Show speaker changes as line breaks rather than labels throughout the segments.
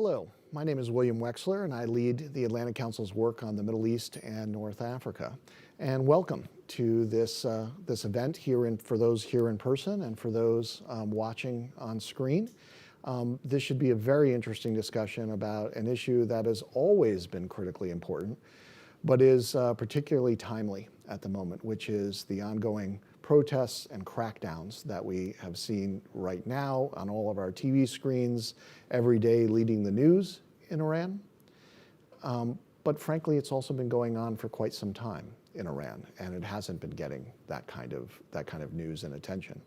Hello, my name is William Wexler, and I lead the Atlantic Council's work on the Middle East and North Africa. And welcome to this event for those here in person and for those watching on screen. This should be a very interesting discussion about an issue that has always been critically important, but is particularly timely at the moment, which is the ongoing protests and crackdowns that we have seen right now on all of our TV screens every day leading the news in Iran. But frankly, it's also been going on for quite some time in Iran, and it hasn't been getting that kind of news and attention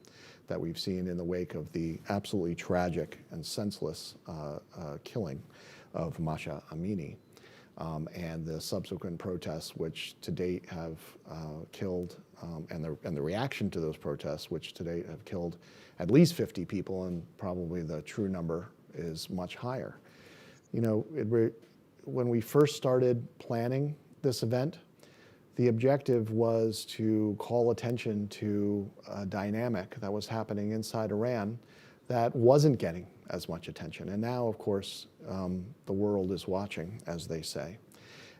that we've seen in the wake of the absolutely tragic and senseless killing of Mahsa Amini. And the subsequent protests, which to date have killed, and the reaction to those protests, which to date have killed at least 50 people, and probably the true number is much higher. You know, when we first started planning this event, the objective was to call attention to a dynamic that was happening inside Iran that wasn't getting as much attention. And now, of course, the world is watching, as they say.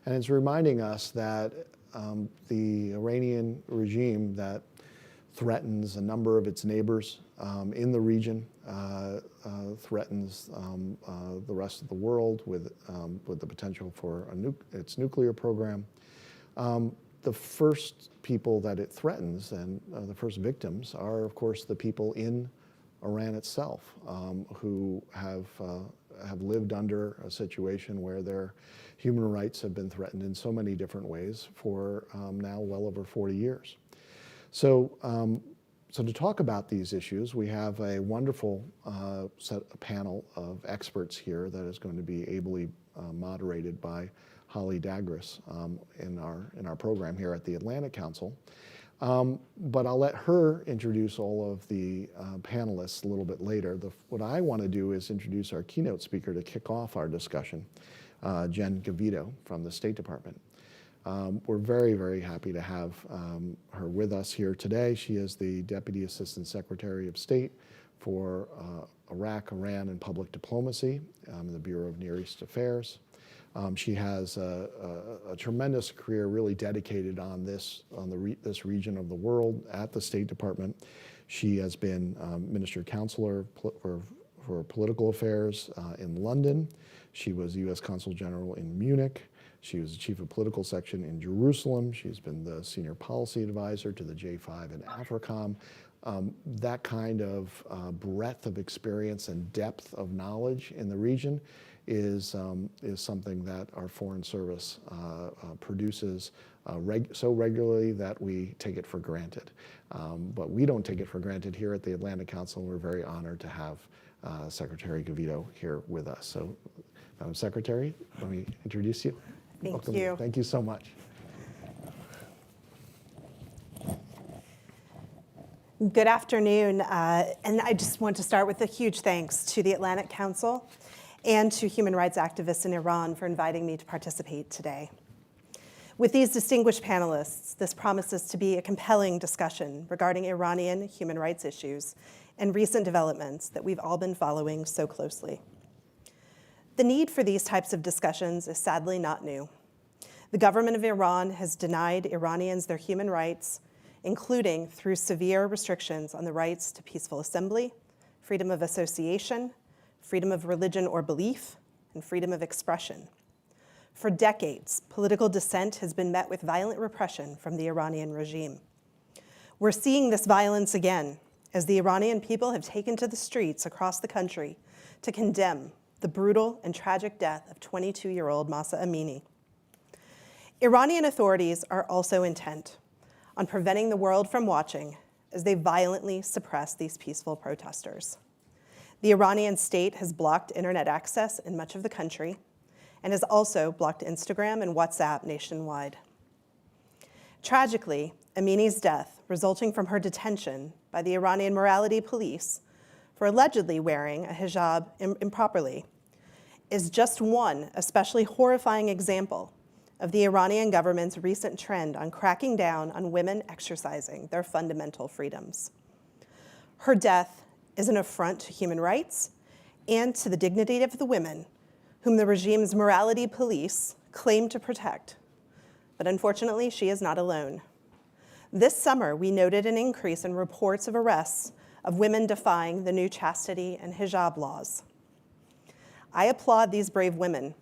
And it's reminding us that the Iranian regime that threatens a number of its neighbors in the region, threatens the rest of the world with the potential for its nuclear program. The first people that it threatens and the first victims are, of course, the people in Iran itself, who have lived under a situation where their human rights have been threatened in so many different ways for now well over 40 years. So to talk about these issues, we have a wonderful panel of experts here that is going to be ably moderated by Holly Dagris in our program here at the Atlantic Council. But I'll let her introduce all of the panelists a little bit later. What I want to do is introduce our keynote speaker to kick off our discussion, Jen Cavito from the State Department. We're very, very happy to have her with us here today. She is the Deputy Assistant Secretary of State for Iraq, Iran, and Public Diplomacy in the Bureau of Near East Affairs. She has a tremendous career really dedicated on this region of the world at the State Department. She has been Minister Counselor for Political Affairs in London. She was U.S. Consul General in Munich. She was the Chief of Political Section in Jerusalem. She's been the Senior Policy Advisor to the J5 and AFRICOM. That kind of breadth of experience and depth of knowledge in the region is something that our Foreign Service produces so regularly that we take it for granted. But we don't take it for granted here at the Atlantic Council, and we're very honored to have Secretary Cavito here with us. So, Madam Secretary, let me introduce you.
Thank you.
Thank you so much.
Good afternoon, and I just want to start with a huge thanks to the Atlantic Council and to human rights activists in Iran for inviting me to participate today. With these distinguished panelists, this promises to be a compelling discussion regarding Iranian human rights issues and recent developments that we've all been following so closely. The need for these types of discussions is sadly not new. The government of Iran has denied Iranians their human rights, including through severe restrictions on the rights to peaceful assembly, freedom of association, freedom of religion or belief, and freedom of expression. For decades, political dissent has been met with violent repression from the Iranian regime. We're seeing this violence again as the Iranian people have taken to the streets across the country to condemn the brutal and tragic death of 22-year-old Mahsa Amini. Iranian authorities are also intent on preventing the world from watching as they violently suppress these peaceful protesters. The Iranian state has blocked internet access in much of the country and has also blocked Instagram and WhatsApp nationwide. Tragically, Amini's death, resulting from her detention by the Iranian morality police for allegedly wearing a hijab improperly, is just one especially horrifying example of the Iranian government's recent trend on cracking down on women exercising their fundamental freedoms. Her death is an affront to human rights and to the dignity of the women whom the regime's morality police claim to protect. But unfortunately, she is not alone. This summer, we noted an increase in reports of arrests of women defying the new chastity and hijab laws. I applaud these brave women,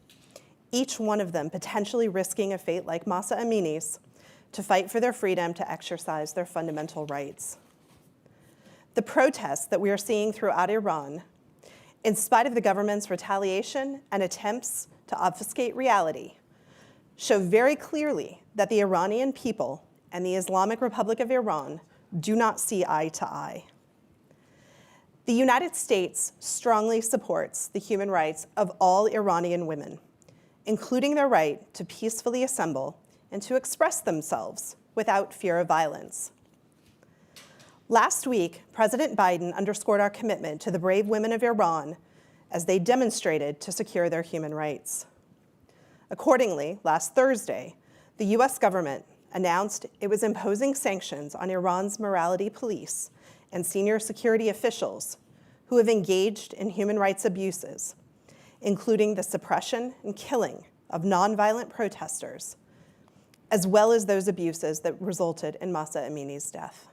each one of them potentially risking a fate like Mahsa Amini's, to fight for their freedom to exercise their fundamental rights. The protests that we are seeing throughout Iran, in spite of the government's retaliation and attempts to obfuscate reality, show very clearly that the Iranian people and the Islamic Republic of Iran do not see eye to eye. The United States strongly supports the human rights of all Iranian women, including their right to peacefully assemble and to express themselves without fear of violence. Last week, President Biden underscored our commitment to the brave women of Iran as they demonstrated to secure their human rights. Accordingly, last Thursday, the US government announced it was imposing sanctions on Iran's morality police and senior security officials who have engaged in human rights abuses, including the suppression and killing of nonviolent protesters, as well as those abuses that resulted in Mahsa Amini's death.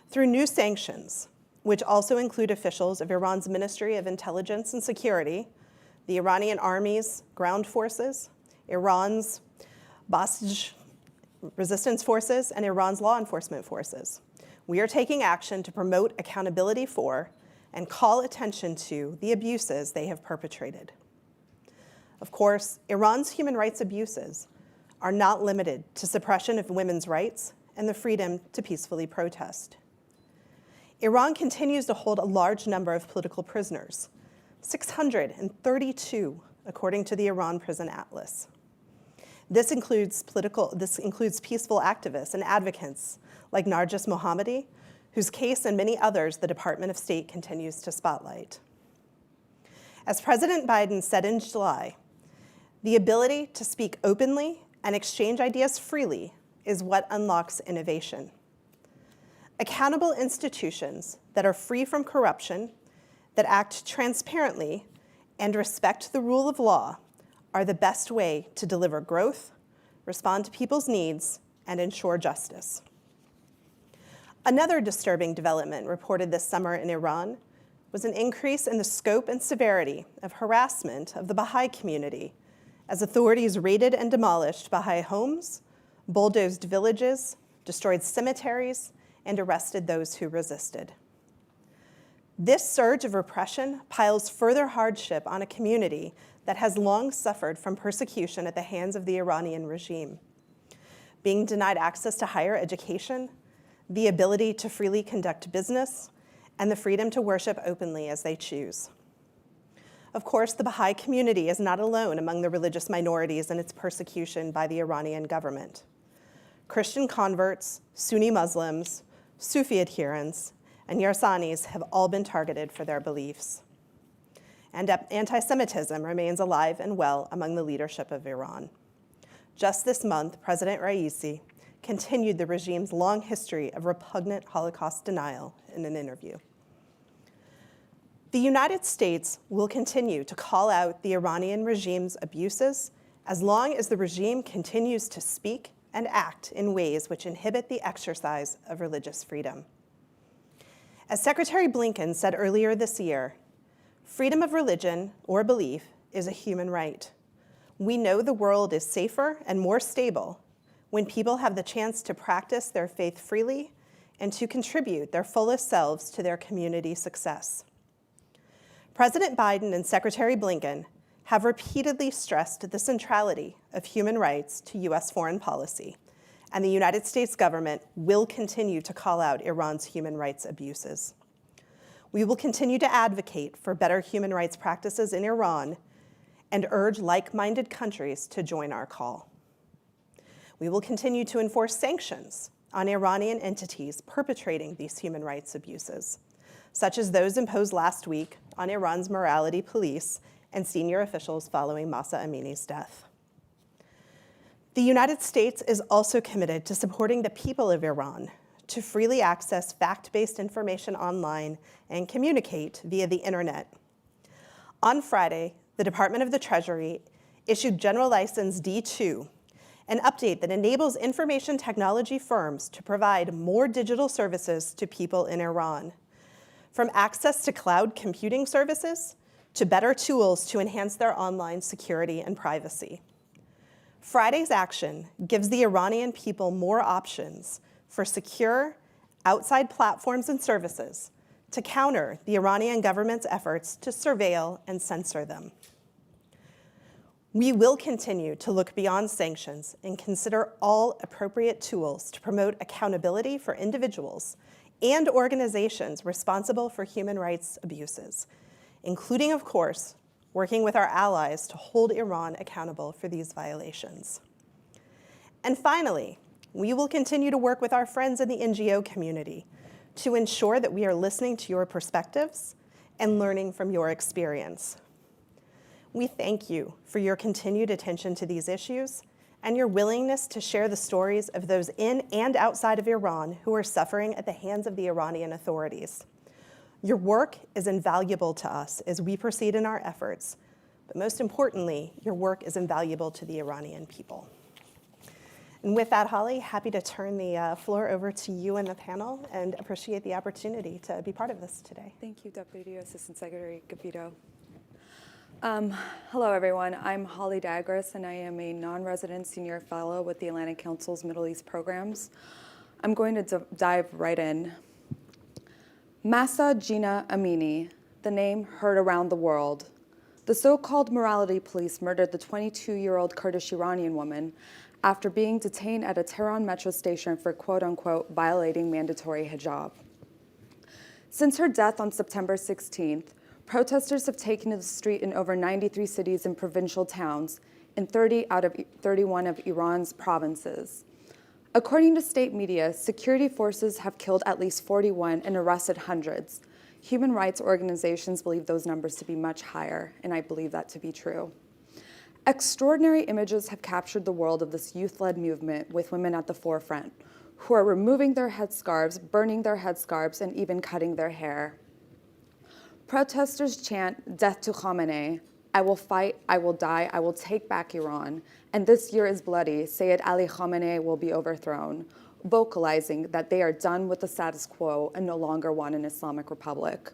Through new sanctions, which also include officials of Iran's Ministry of Intelligence and Security, the Iranian Army's ground forces, Iran's Basij resistance forces, and Iran's law enforcement forces, we are taking action to promote accountability for and call attention to the abuses they have perpetrated. Of course, Iran's human rights abuses are not limited to suppression of women's rights and the freedom to peacefully protest. Iran continues to hold a large number of political prisoners, 632, according to the Iran Prison Atlas. This includes peaceful activists and advocates like Narges Mohammadi, whose case and many others the Department of State continues to spotlight. As President Biden said in July, the ability to speak openly and exchange ideas freely is what unlocks innovation. Accountable institutions that are free from corruption, that act transparently, and respect the rule of law are the best way to deliver growth, respond to people's needs, and ensure justice. Another disturbing development reported this summer in Iran was an increase in the scope and severity of harassment of the Baha'i community as authorities raided and demolished Baha'i homes, bulldozed villages, destroyed cemeteries, and arrested those who resisted. This surge of repression piles further hardship on a community that has long suffered from persecution at the hands of the Iranian regime. Being denied access to higher education, the ability to freely conduct business, and the freedom to worship openly as they choose. Of course, the Baha'i community is not alone among the religious minorities in its persecution by the Iranian government. Christian converts, Sunni Muslims, Sufi adherents, and Yarsanis have all been targeted for their beliefs. And anti-Semitism remains alive and well among the leadership of Iran. Just this month, President Raisi continued the regime's long history of repugnant Holocaust denial in an interview. The United States will continue to call out the Iranian regime's abuses as long as the regime continues to speak and act in ways which inhibit the exercise of religious freedom. As Secretary Blinken said earlier this year, freedom of religion or belief is a human right. We know the world is safer and more stable when people have the chance to practice their faith freely and to contribute their fullest selves to their community success. President Biden and Secretary Blinken have repeatedly stressed the centrality of human rights to US foreign policy, and the United States government will continue to call out Iran's human rights abuses. We will continue to advocate for better human rights practices in Iran and urge like-minded countries to join our call. We will continue to enforce sanctions on Iranian entities perpetrating these human rights abuses, such as those imposed last week on Iran's morality police and senior officials following Mahsa Amini's death. The United States is also committed to supporting the people of Iran to freely access fact-based information online and communicate via the internet. On Friday, the Department of the Treasury issued General License D2, an update that enables information technology firms to provide more digital services to people in Iran, from access to cloud computing services to better tools to enhance their online security and privacy. Friday's action gives the Iranian people more options for secure, outside platforms and services to counter the Iranian government's efforts to surveil and censor them. We will continue to look beyond sanctions and consider all appropriate tools to promote accountability for individuals and organizations responsible for human rights abuses, including, of course, working with our allies to hold Iran accountable for these violations. And finally, we will continue to work with our friends in the NGO community to ensure that we are listening to your perspectives and learning from your experience. We thank you for your continued attention to these issues and your willingness to share the stories of those in and outside of Iran who are suffering at the hands of the Iranian authorities. Your work is invaluable to us as we proceed in our efforts, but most importantly, your work is invaluable to the Iranian people. And with that, Holly, happy to turn the floor over to you and the panel and appreciate the opportunity to be part of this today.
Thank you, Deputy Assistant Secretary Cavito. Hello, everyone. I'm Holly Dagras, and I am a non-resident senior fellow with the Atlantic Council's Middle East programs. I'm going to dive right in. Mahsa Jina Amini, the name heard around the world. The so-called morality police murdered the 22-year-old Kurdish Iranian woman after being detained at a Tehran metro station for quote-unquote violating mandatory hijab. Since her death on September 16th, protesters have taken to the street in over 93 cities and provincial towns in 30 out of 31 of Iran's provinces. According to state media, security forces have killed at least 41 and arrested hundreds. Human rights organizations believe those numbers to be much higher, and I believe that to be true. Extraordinary images have captured the world of this youth-led movement with women at the forefront, who are removing their headscarves, burning their headscarves, and even cutting their hair. Protesters chant, "Death to Khamenei," "I will fight, I will die, I will take back Iran," and "This year is bloody, Sayyid Ali Khamenei will be overthrown," vocalizing that they are done with the status quo and no longer want an Islamic Republic.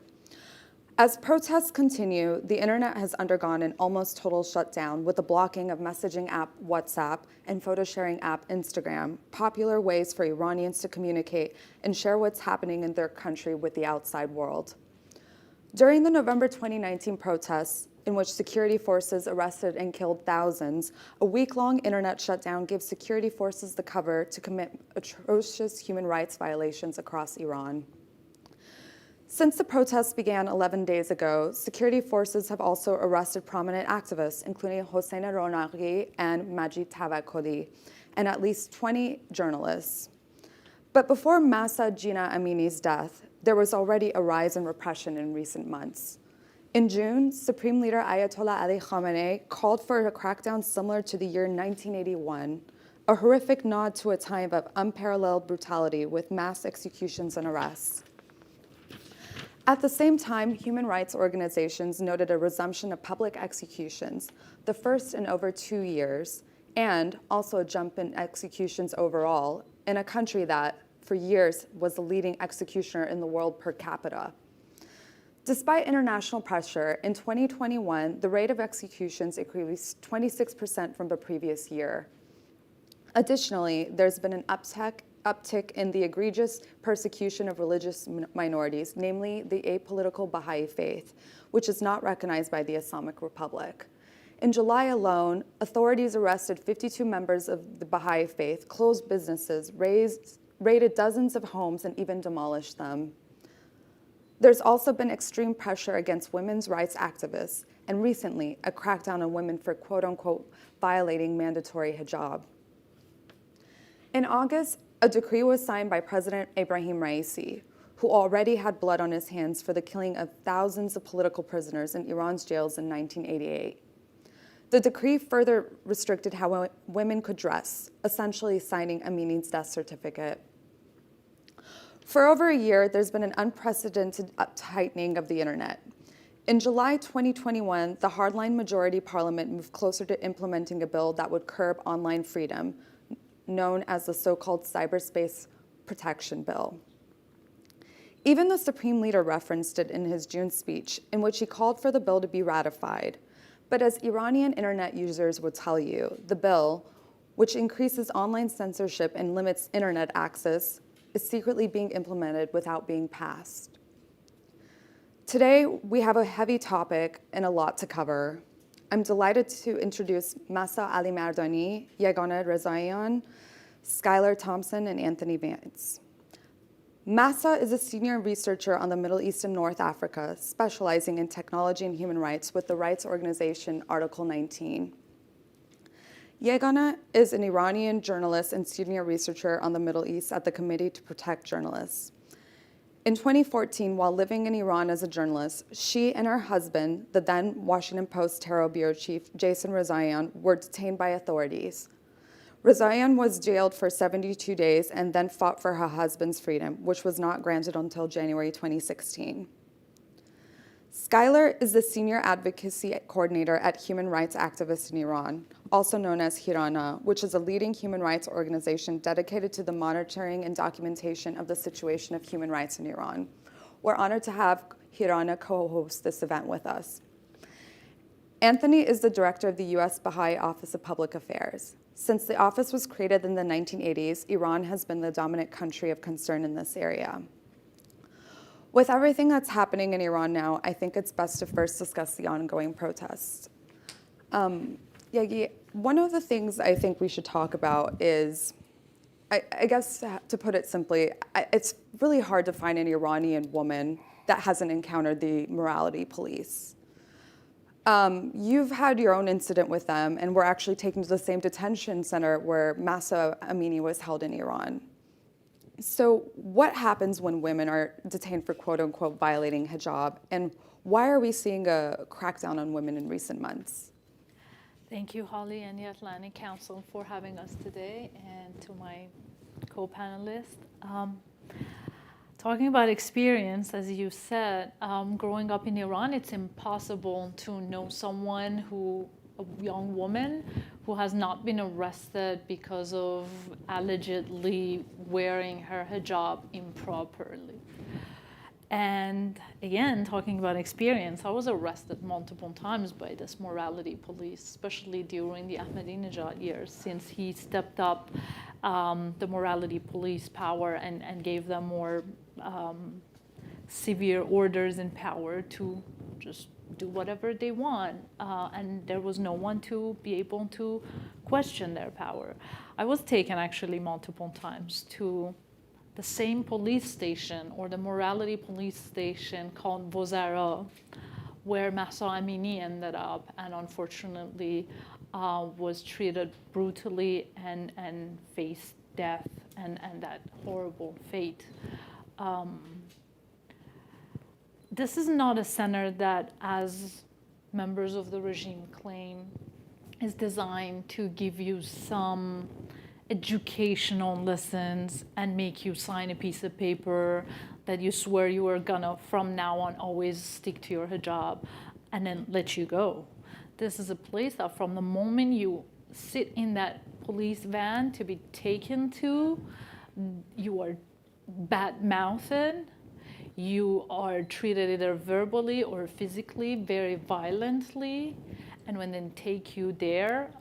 As protests continue, the internet has undergone an almost total shutdown with the blocking of messaging app WhatsApp and photo sharing app Instagram, popular ways for Iranians to communicate and share what's happening in their country with the outside world. During the November 2019 protests, in which security forces arrested and killed thousands, a week-long internet shutdown gave security forces the cover to commit atrocious human rights violations across Iran. Since the protests began 11 days ago, security forces have also arrested prominent activists, including Hossein Ronaghi and Majid Tawakkoli, and at least 20 journalists. But before Mahsa Jina Amini's death, there was already a rise in repression in recent months. In June, Supreme Leader Ayatollah Ali Khamenei called for a crackdown similar to the year 1981, a horrific nod to a time of unparalleled brutality with mass executions and arrests. At the same time, human rights organizations noted a resumption of public executions, the first in over 2 years, and also a jump in executions overall in a country that, for years, was the leading executioner in the world per capita. Despite international pressure, in 2021, the rate of executions increased 26% from the previous year. Additionally, there's been an uptick in the egregious persecution of religious minorities, namely the apolitical Baha'i faith, which is not recognized by the Islamic Republic. In July alone, authorities arrested 52 members of the Baha'i faith, closed businesses, raided dozens of homes, and even demolished them. There's also been extreme pressure against women's rights activists, and recently, a crackdown on women for quote-unquote violating mandatory hijab. In August, a decree was signed by President Ibrahim Raisi, who already had blood on his hands for the killing of thousands of political prisoners in Iran's jails in 1988. The decree further restricted how women could dress, essentially signing Amini's death certificate. For over a year, there's been an unprecedented tightening of the internet. In July 2021, the hardline majority parliament moved closer to implementing a bill that would curb online freedom, known as the so-called Cyberspace Protection Bill. Even the Supreme Leader referenced it in his June speech, in which he called for the bill to be ratified. But as Iranian internet users would tell you, the bill, which increases online censorship and limits internet access, is secretly being implemented without being passed. Today, we have a heavy topic and a lot to cover. I'm delighted to introduce Mahsa Ali Mardani, Yegane Rezaian, Skylar Thompson, and Anthony Vance. Mahsa is a senior researcher on the Middle East and North Africa, specializing in technology and human rights with the rights organization Article 19. Yegane is an Iranian journalist and senior researcher on the Middle East at the Committee to Protect Journalists. In 2014, while living in Iran as a journalist, she and her husband, the then Washington Post Terror Bureau Chief Jason Rezaian, were detained by authorities. Rezaian was jailed for 72 days and then fought for her husband's freedom, which was not granted until January 2016. Skylar is the senior advocacy coordinator at Human Rights Activists in Iran, also known as Hirana, which is a leading human rights organization dedicated to the monitoring and documentation of the situation of human rights in Iran. We're honored to have Hirana co-host this event with us. Anthony is the director of the U.S. Baha'i Office of Public Affairs. Since the office was created in the 1980s, Iran has been the dominant country of concern in this area. With everything that's happening in Iran now, I think it's best to first discuss the ongoing protests. Yegi, one of the things I think we should talk about is, I guess to put it simply, it's really hard to find an Iranian woman that hasn't encountered the morality police. You've had your own incident with them, and were actually taken to the same detention center where Mahsa Amini was held in Iran. So what happens when women are detained for quote unquote violating hijab, and why are we seeing a crackdown on women in recent months?
Thank you, Holly, and the Atlantic Council for having us today, and to my co-panelists. Talking about experience, as you said, growing up in Iran, it's impossible to know someone a young woman who has not been arrested because of allegedly wearing her hijab improperly. And again, talking about experience, I was arrested multiple times by this morality police, especially during the Ahmadinejad years, since he stepped up the morality police power and gave them more severe orders and power to just do whatever they want, and there was no one to be able to question their power. I was taken actually multiple times to the same police station, or the morality police station called Vozara, where Mahsa Amini ended up, and unfortunately was treated brutally and faced death and that horrible fate. This is not a center that, as members of the regime claim, is designed to give you some educational lessons and make you sign a piece of paper that you swear you are gonna, from now on, always stick to your hijab and then let you go. This is a place that from the moment you sit in that police van to be taken to, you are bad-mouthed. You are treated either verbally or physically very violently. And when they take you there,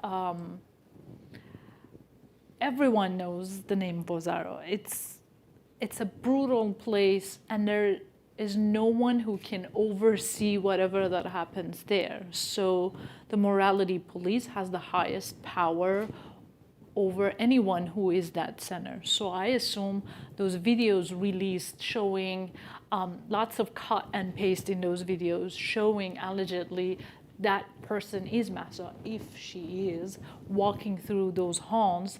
everyone knows the name Vozara. It's a brutal place, and there is no one who can oversee whatever that happens there. So the morality police has the highest power over anyone who is that center. So I assume those videos released showing lots of cut and paste in those videos showing allegedly that person is Mahsa, if she is, walking through those halls.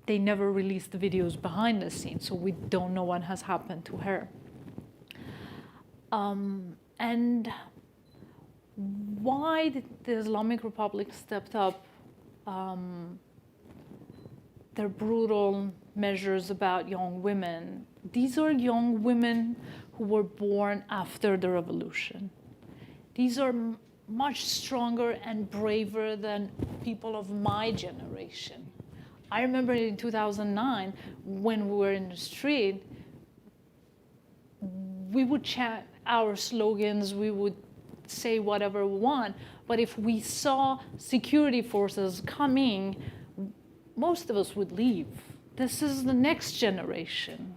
They never released the videos behind the scenes, so we don't know what has happened to her. And why did the Islamic Republic stepped up their brutal measures about young women? These are young women who were born after the revolution. These are much stronger and braver than people of my generation. I remember in 2009, when we were in the street, we would chant our slogans, we would say whatever we want, but if we saw security forces coming, most of us would leave. This is the next generation.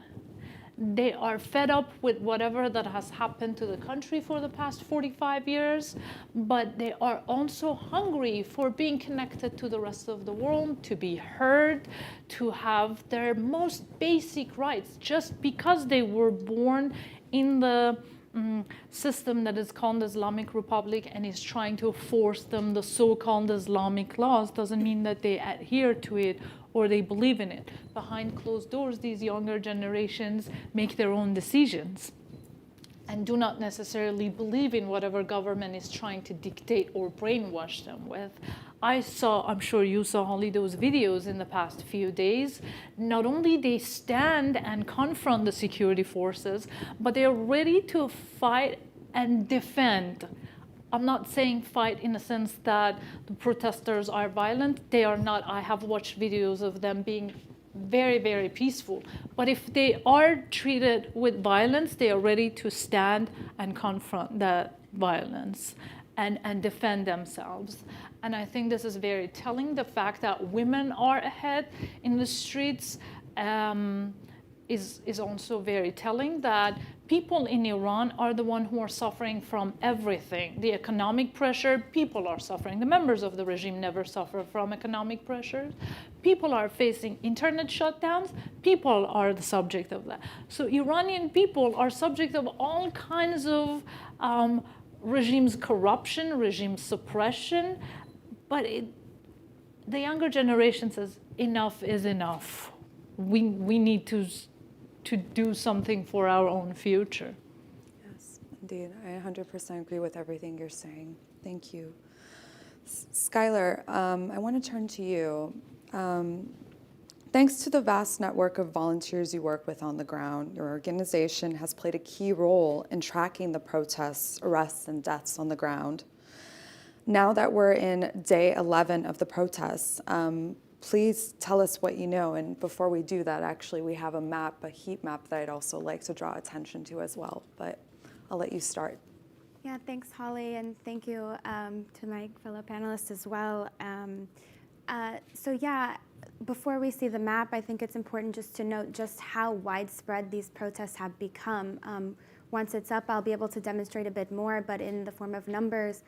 They are fed up with whatever that has happened to the country for the past 45 years, but they are also hungry for being connected to the rest of the world, to be heard, to have their most basic rights, just because they were born in the system that is called the Islamic Republic and is trying to force them the so-called Islamic laws doesn't mean that they adhere to it or they believe in it. Behind closed doors, these younger generations make their own decisions and do not necessarily believe in whatever government is trying to dictate or brainwash them with. I saw, I'm sure you saw, Holly, those videos in the past few days. Not only they stand and confront the security forces, but they're ready to fight and defend. I'm not saying fight in the sense that the protesters are violent. They are not. I have watched videos of them being very, very peaceful. But if they are treated with violence, they are ready to stand and confront that violence and defend themselves. And I think this is very telling. The fact that women are ahead in the streets is also very telling, that people in Iran are the ones who are suffering from everything. The economic pressure, people are suffering. The members of the regime never suffer from economic pressures. People are facing internet shutdowns. People are the subject of that. So Iranian people are subject of all kinds of regime's corruption, regime suppression, but the younger generation says enough is enough. We need to do something for our own future.
Yes, indeed. I 100% agree with everything you're saying. Thank you. Skylar, I want to turn to you. Thanks to the vast network of volunteers you work with on the ground, your organization has played a key role in tracking the protests, arrests, and deaths on the ground. Now that we're in day 11 of the protests, please tell us what you know. And before we do that, actually, we have a map, a heat map that I'd also like to draw attention to as well. But I'll let you start.
Yeah, thanks, Holly, and thank you to my fellow panelists as well. So yeah, before we see the map, I think it's important just to note just how widespread these protests have become. Once it's up, I'll be able to demonstrate a bit more, but in the form of numbers,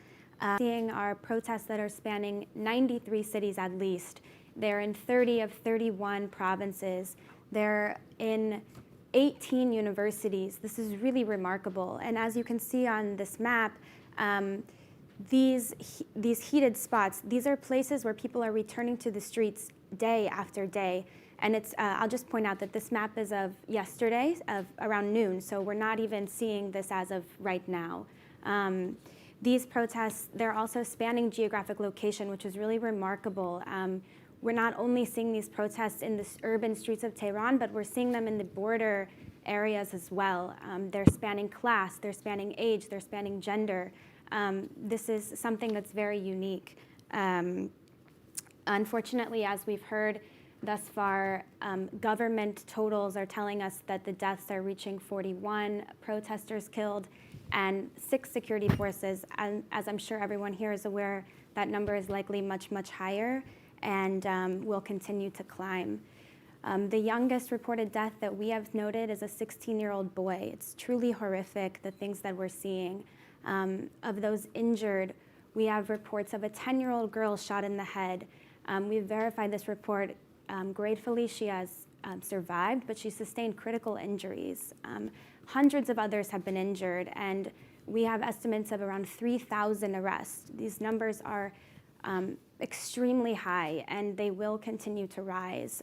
seeing our protests that are spanning 93 cities at least. They're in 30 of 31 provinces. They're in 18 universities. This is really remarkable. And as you can see on this map, these heated spots, these are places where people are returning to the streets day after day. And it's, I'll just point out that this map is of yesterday, of around noon, so we're not even seeing this as of right now. These protests, they're also spanning geographic location, which is really remarkable. We're not only seeing these protests in the urban streets of Tehran, but we're seeing them in the border areas as well. They're spanning class, they're spanning age, they're spanning gender. This is something that's very unique. Unfortunately, as we've heard thus far, government totals are telling us that the deaths are reaching 41 protesters killed and 6 security forces. And as I'm sure everyone here is aware, that number is likely much, much higher and will continue to climb. The youngest reported death that we have noted is a 16-year-old boy. It's truly horrific, the things that we're seeing. Of those injured, we have reports of a 10-year-old girl shot in the head. We've verified this report. Gratefully, she has survived, but she sustained critical injuries. Hundreds of others have been injured, and we have estimates of around 3,000 arrests. These numbers are extremely high, and they will continue to rise.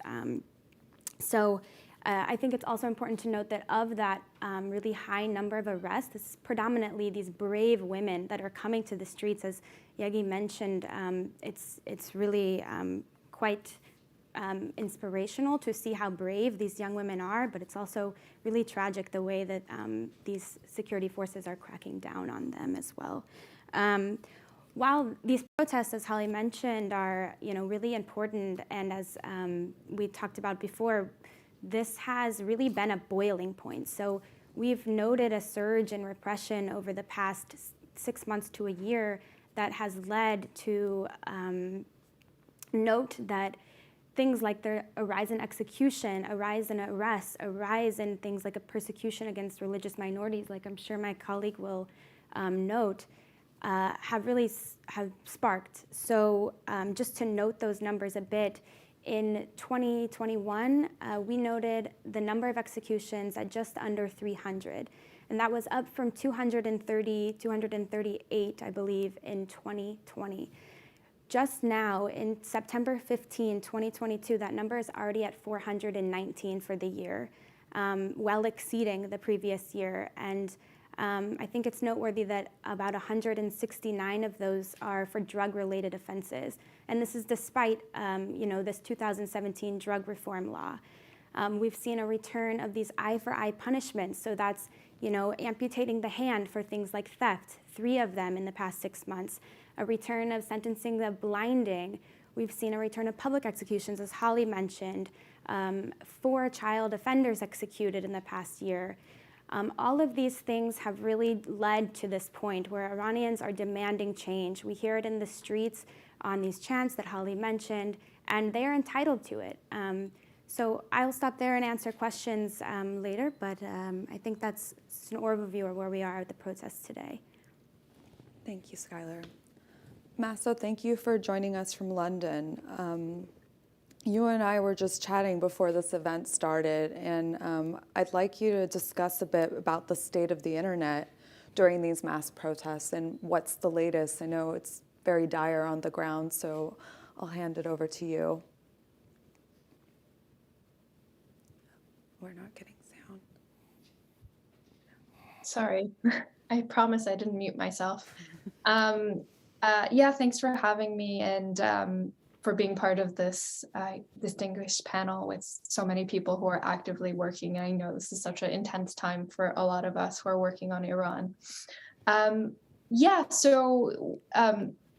I think it's also important to note that of that really high number of arrests, it's predominantly these brave women that are coming to the streets. As Yegi mentioned, it's really quite inspirational to see how brave these young women are, but it's also really tragic the way that these security forces are cracking down on them as well. While these protests, as Holly mentioned, are really important, and as we talked about before, this has really been a boiling point. So we've noted a surge in repression over the past 6 months to a year that has led to note that things like the a rise in execution, a rise in arrests, a rise in things like a persecution against religious minorities, like I'm sure my colleague will note, have sparked. So just to note those numbers a bit, in 2021, we noted the number of executions at just under 300. And that was up from 238, I believe, in 2020. Just now, in September 15, 2022, that number is already at 419 for the year, well exceeding the previous year. And I think it's noteworthy that about 169 of those are for drug-related offenses. And this is despite this 2017 drug reform law. We've seen a return of these eye-for-eye punishments. So that's amputating the hand for things like theft, 3 of them in the past 6 months. A return of sentencing of blinding. We've seen a return of public executions, as Holly mentioned. 4 child offenders executed in the past year. All of these things have really led to this point where Iranians are demanding change. We hear it in the streets on these chants that Holly mentioned, and they are entitled to it. So I'll stop there and answer questions later, but I think that's an overview of where we are at the protests today.
Thank you, Skylar. Masso, thank you for joining us from London. You and I were just chatting before this event started, and I'd like you to discuss a bit about the state of the internet during these mass protests and what's the latest. I know it's very dire on the ground, so I'll hand it over to you. We're not getting sound.
Sorry, I promise I didn't mute myself. Yeah, thanks for having me and for being part of this distinguished panel with so many people who are actively working. And I know this is such an intense time for a lot of us who are working on Iran.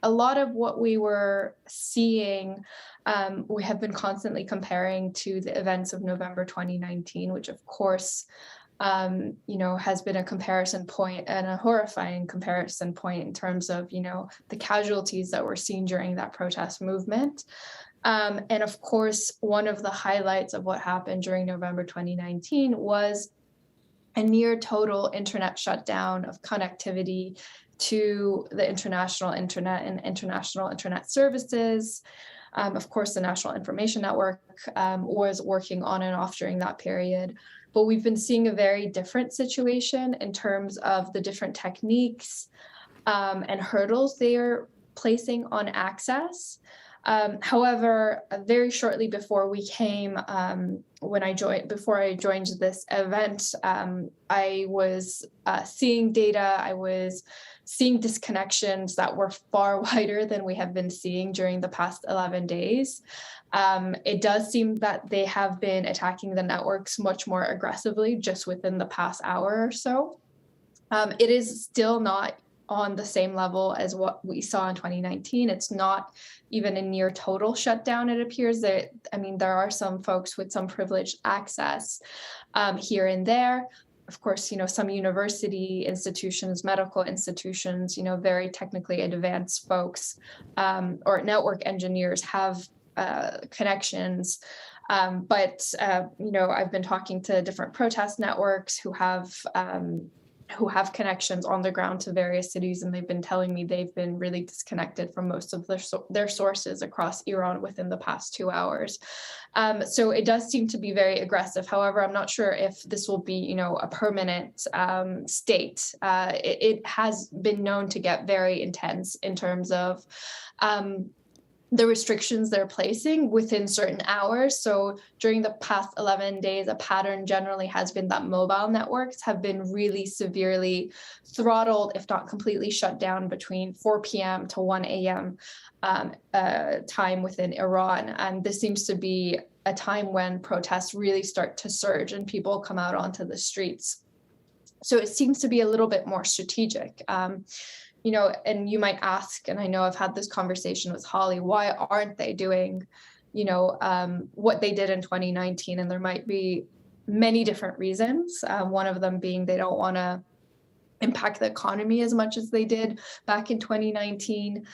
A lot of what we were seeing, we have been constantly comparing to the events of November 2019, which of course, has been a comparison point and a horrifying comparison point in terms of, the casualties that were seen during that protest movement. And of course, one of the highlights of what happened during November 2019 was a near total internet shutdown of connectivity to the international internet and international internet services. Of course, the National Information Network was working on and off during that period. But we've been seeing a very different situation in terms of the different techniques and hurdles they are placing on access. However, very shortly before we came, before I joined this event, I was seeing data, I was seeing disconnections that were far wider than we have been seeing during the past 11 days. It does seem that they have been attacking the networks much more aggressively just within the past hour or so. It is still not on the same level as what we saw in 2019. It's not even a near total shutdown, it appears. There are some folks with some privileged access here and there. Of course, some university institutions, medical institutions, very technically advanced folks or network engineers have connections. But I've been talking to different protest networks who have connections on the ground to various cities, and they've been telling me they've been really disconnected from most of their sources across Iran within the past 2 hours. So it does seem to be very aggressive. However, I'm not sure if this will be, a permanent state. It has been known to get very intense in terms of the restrictions they're placing within certain hours. So during the past 11 days, a pattern generally has been that mobile networks have been really severely throttled, if not completely shut down between 4 p.m. to 1 a.m. Time within Iran. And this seems to be a time when protests really start to surge and people come out onto the streets. So it seems to be a little bit more strategic. and you might ask, and I know I've had this conversation with Holly, why aren't they doing, what they did in 2019? And there might be many different reasons. One of them being they don't want to impact the economy as much as they did back in 2019.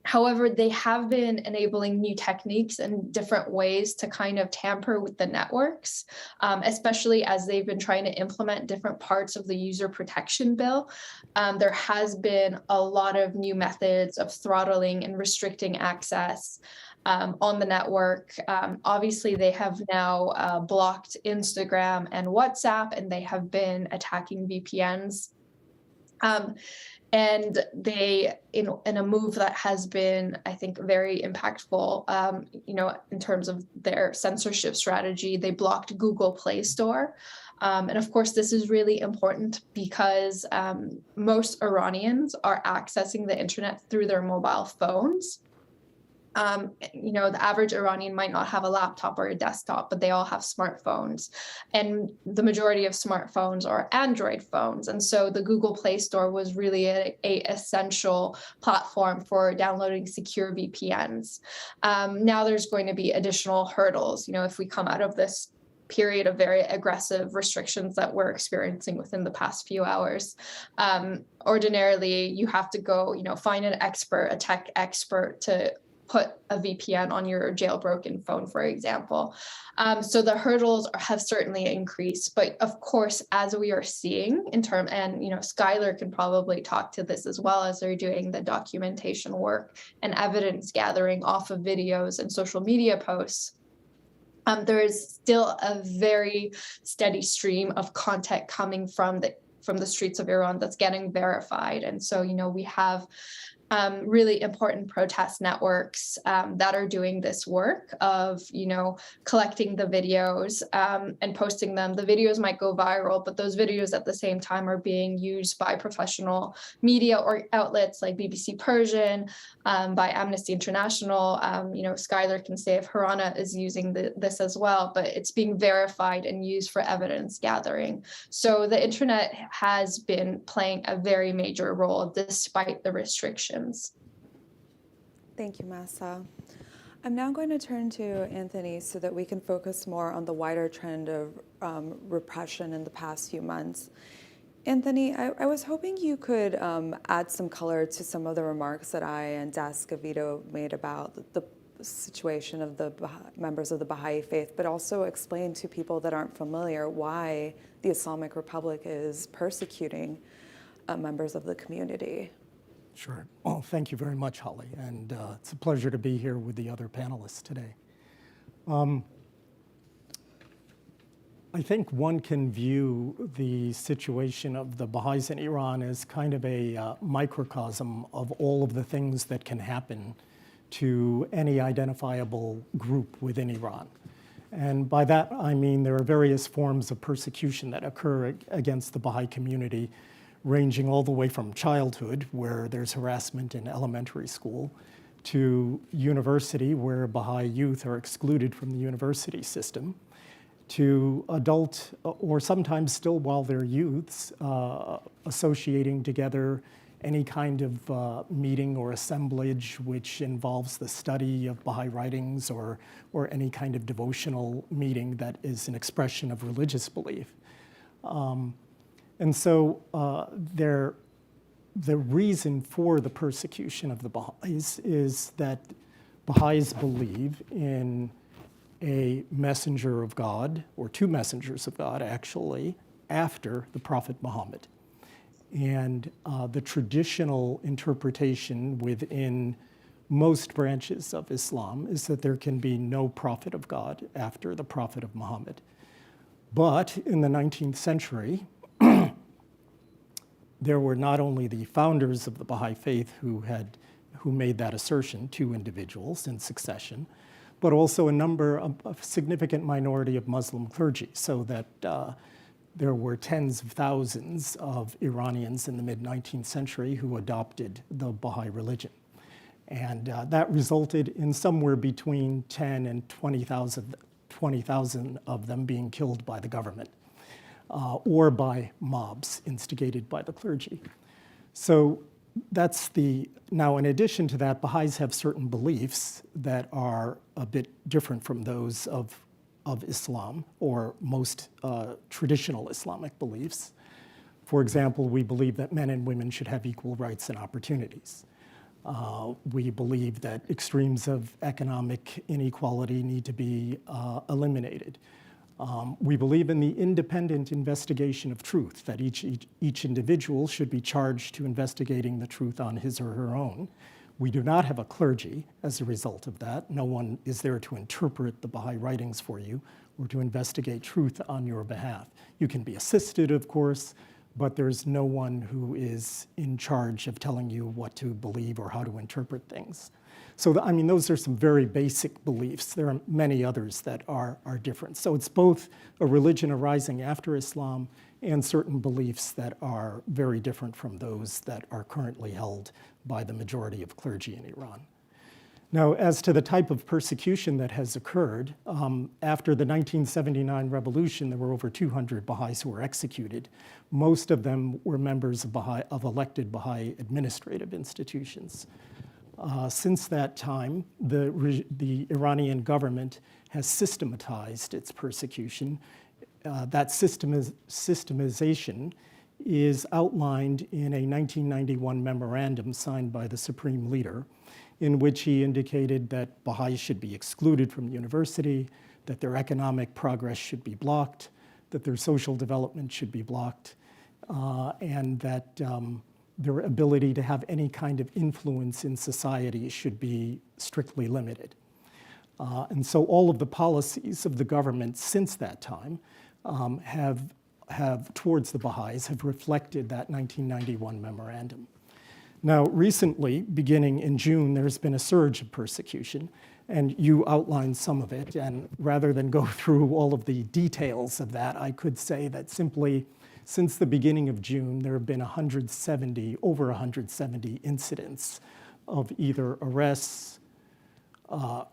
However, they have been enabling new techniques and different ways to kind of tamper with the networks, especially as they've been trying to implement different parts of the user protection bill. There has been a lot of new methods of throttling and restricting access on the network. Obviously, they have now blocked Instagram and WhatsApp, and they have been attacking VPNs. And they, in a move that has been, I think, very impactful, in terms of their censorship strategy, they blocked Google Play Store. And of course, this is really important because most Iranians are accessing the internet through their mobile phones. The average Iranian might not have a laptop or a desktop, but they all have smartphones. And the majority of smartphones are Android phones. And so the Google Play Store was really a essential platform for downloading secure VPNs. Now there's going to be additional hurdles, if we come out of this period of very aggressive restrictions that we're experiencing within the past few hours. Ordinarily, you have to go, find an expert, a tech expert, to put a VPN on your jailbroken phone, for example. So the hurdles have certainly increased, but of course, as we are seeing and Skylar can probably talk to this as well, as they're doing the documentation work and evidence gathering off of videos and social media posts. There is still a very steady stream of content coming from the streets of Iran that's getting verified. And so, we have really important protest networks that are doing this work of, collecting the videos and posting them. The videos might go viral, but those videos at the same time are being used by professional media or outlets like BBC Persian, by Amnesty International. Skylar can say if Harana is using this as well, but it's being verified and used for evidence gathering. So the internet has been playing a very major role despite the restrictions.
Thank you, Massa. I'm now going to turn to Anthony so that we can focus more on the wider trend of repression in the past few months. Anthony, I was hoping you could add some color to some of the remarks that I and Cavito made about the situation of the members of the Baha'i faith, but also explain to people that aren't familiar why the Islamic Republic is persecuting members of the community.
Sure. Well, thank you very much, Holly, and it's a pleasure to be here with the other panelists today. I think one can view the situation of the Baha'is in Iran as kind of a microcosm of all of the things that can happen to any identifiable group within Iran. And by that, I mean there are various forms of persecution that occur against the Baha'i community, ranging all the way from childhood, where there's harassment in elementary school, to university, where Baha'i youth are excluded from the university system, to adult, or sometimes still while they're youths, associating together any kind of meeting or assemblage which involves the study of Baha'i writings or any kind of devotional meeting that is an expression of religious belief. And so the reason for the persecution of the Baha'is is that Baha'is believe in a messenger of God, or two messengers of God actually, after the Prophet Muhammad. And the traditional interpretation within most branches of Islam is that there can be no prophet of God after the Prophet of Muhammad. But in the 19th century, there were not only the founders of the Baha'i faith who made that assertion, two individuals in succession, but also a significant minority of Muslim clergy, so that there were tens of thousands of Iranians in the mid-19th century who adopted the Baha'i religion. And that resulted in somewhere between 10 and 20,000 of them being killed by the government or by mobs instigated by the clergy. So Now, in addition to that, Baha'is have certain beliefs that are a bit different from those of Islam or most traditional Islamic beliefs. For example, we believe that men and women should have equal rights and opportunities. We believe that extremes of economic inequality need to be eliminated. We believe in the independent investigation of truth, that each individual should be charged to investigating the truth on his or her own. We do not have a clergy as a result of that. No one is there to interpret the Baha'i writings for you or to investigate truth on your behalf. You can be assisted, of course, but there's no one who is in charge of telling you what to believe or how to interpret things. So, I mean, those are some very basic beliefs. There are many others that are different. So it's both a religion arising after Islam and certain beliefs that are very different from those that are currently held by the majority of clergy in Iran. Now, as to the type of persecution that has occurred, after the 1979 revolution, there were over 200 Baha'is who were executed. Most of them were members of elected Baha'i administrative institutions. Since that time, the Iranian government has systematized its persecution. That systemization is outlined in a 1991 memorandum signed by the Supreme Leader, in which he indicated that Baha'is should be excluded from university, that their economic progress should be blocked, that their social development should be blocked, and that their ability to have any kind of influence in society should be strictly limited. And so all of the policies of the government since that time have towards the Baha'is have reflected that 1991 memorandum. Now, recently, beginning in June, there's been a surge of persecution, and you outlined some of it. And rather than go through all of the details of that, I could say that simply since the beginning of June, there have been over 170 incidents of either arrests,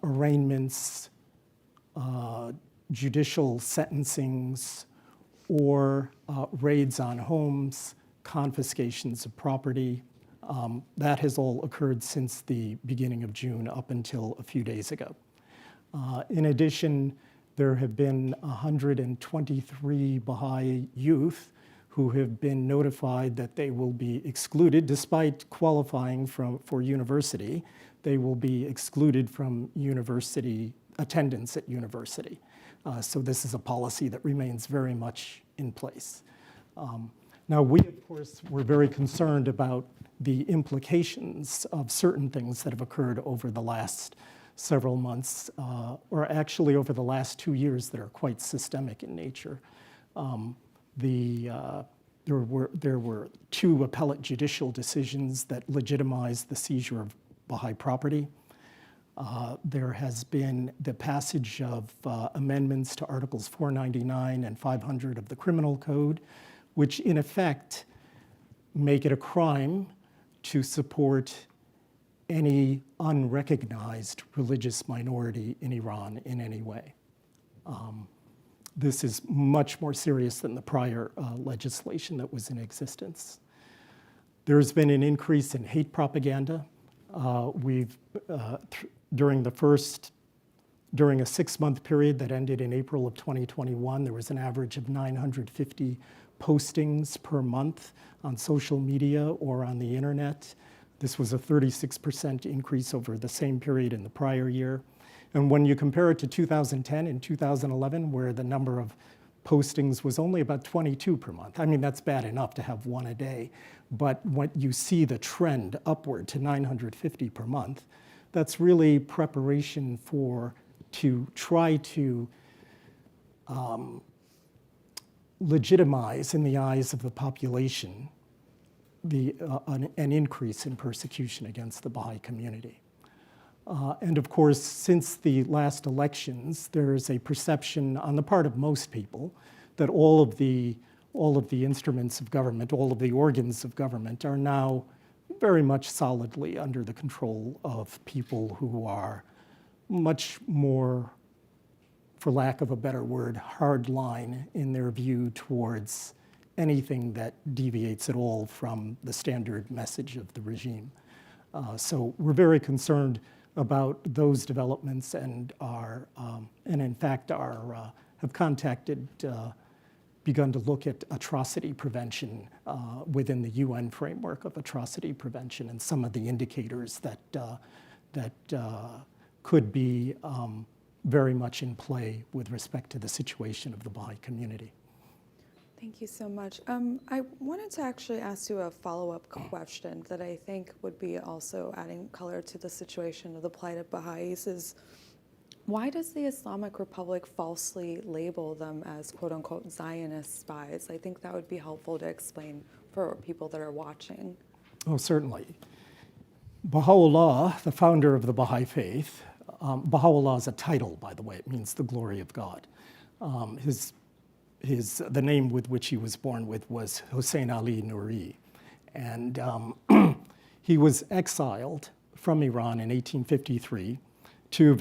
arraignments, judicial sentencings, or raids on homes, confiscations of property. That has all occurred since the beginning of June up until a few days ago. In addition, there have been 123 Baha'i youth who have been notified that they will be excluded, despite qualifying for university. They will be excluded from university attendance at university. So this is a policy that remains very much in place. Now, we, of course, were very concerned about the implications of certain things that have occurred over the last several months, or actually over the last 2 years, that are quite systemic in nature. There were 2 appellate judicial decisions that legitimized the seizure of Baha'i property. There has been the passage of amendments to Articles 499 and 500 of the Criminal Code, which in effect make it a crime to support any unrecognized religious minority in Iran in any way. This is much more serious than the prior legislation that was in existence. There's been an increase in hate propaganda. During a 6-month period that ended in April of 2021, there was an average of 950 postings per month on social media or on the internet. This was a 36% increase over the same period in the prior year. And when you compare it to 2010 and 2011, where the number of postings was only about 22 per month, I mean, that's bad enough to have one a day. But when you see the trend upward to 950 per month, that's really preparation to try to legitimize in the eyes of the population an increase in persecution against the Baha'i community. And of course, since the last elections, there is a perception on the part of most people that all of the instruments of government, all of the organs of government are now very much solidly under the control of people who are much more, for lack of a better word, hardline in their view towards anything that deviates at all from the standard message of the regime. So we're very concerned about those developments and in fact have begun to look at atrocity prevention within the UN framework of atrocity prevention and some of the indicators that could be very much in play with respect to the situation of the Baha'i community.
Thank you so much. I wanted to actually ask you a follow-up question that I think would be also adding color to the situation of the plight of Baha'is is, why does the Islamic Republic falsely label them as quote-unquote Zionist spies? I think that would be helpful to explain for people that are watching. Oh,
certainly. Baha'u'llah, the founder of the Baha'i faith, Baha'u'llah is a title, by the way. It means the glory of God. The name with which he was born with was Hussein Ali Nuri. And he was exiled from Iran in 1853 to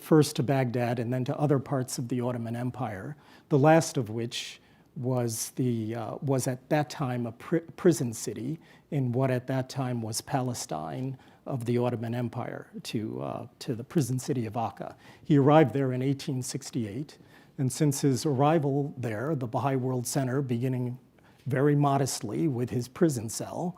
first to Baghdad and then to other parts of the Ottoman Empire, the last of which was at that time a prison city in what at that time was Palestine of the Ottoman Empire, to the prison city of Akka. He arrived there in 1868, and since his arrival there, the Baha'i World Center, beginning very modestly with his prison cell,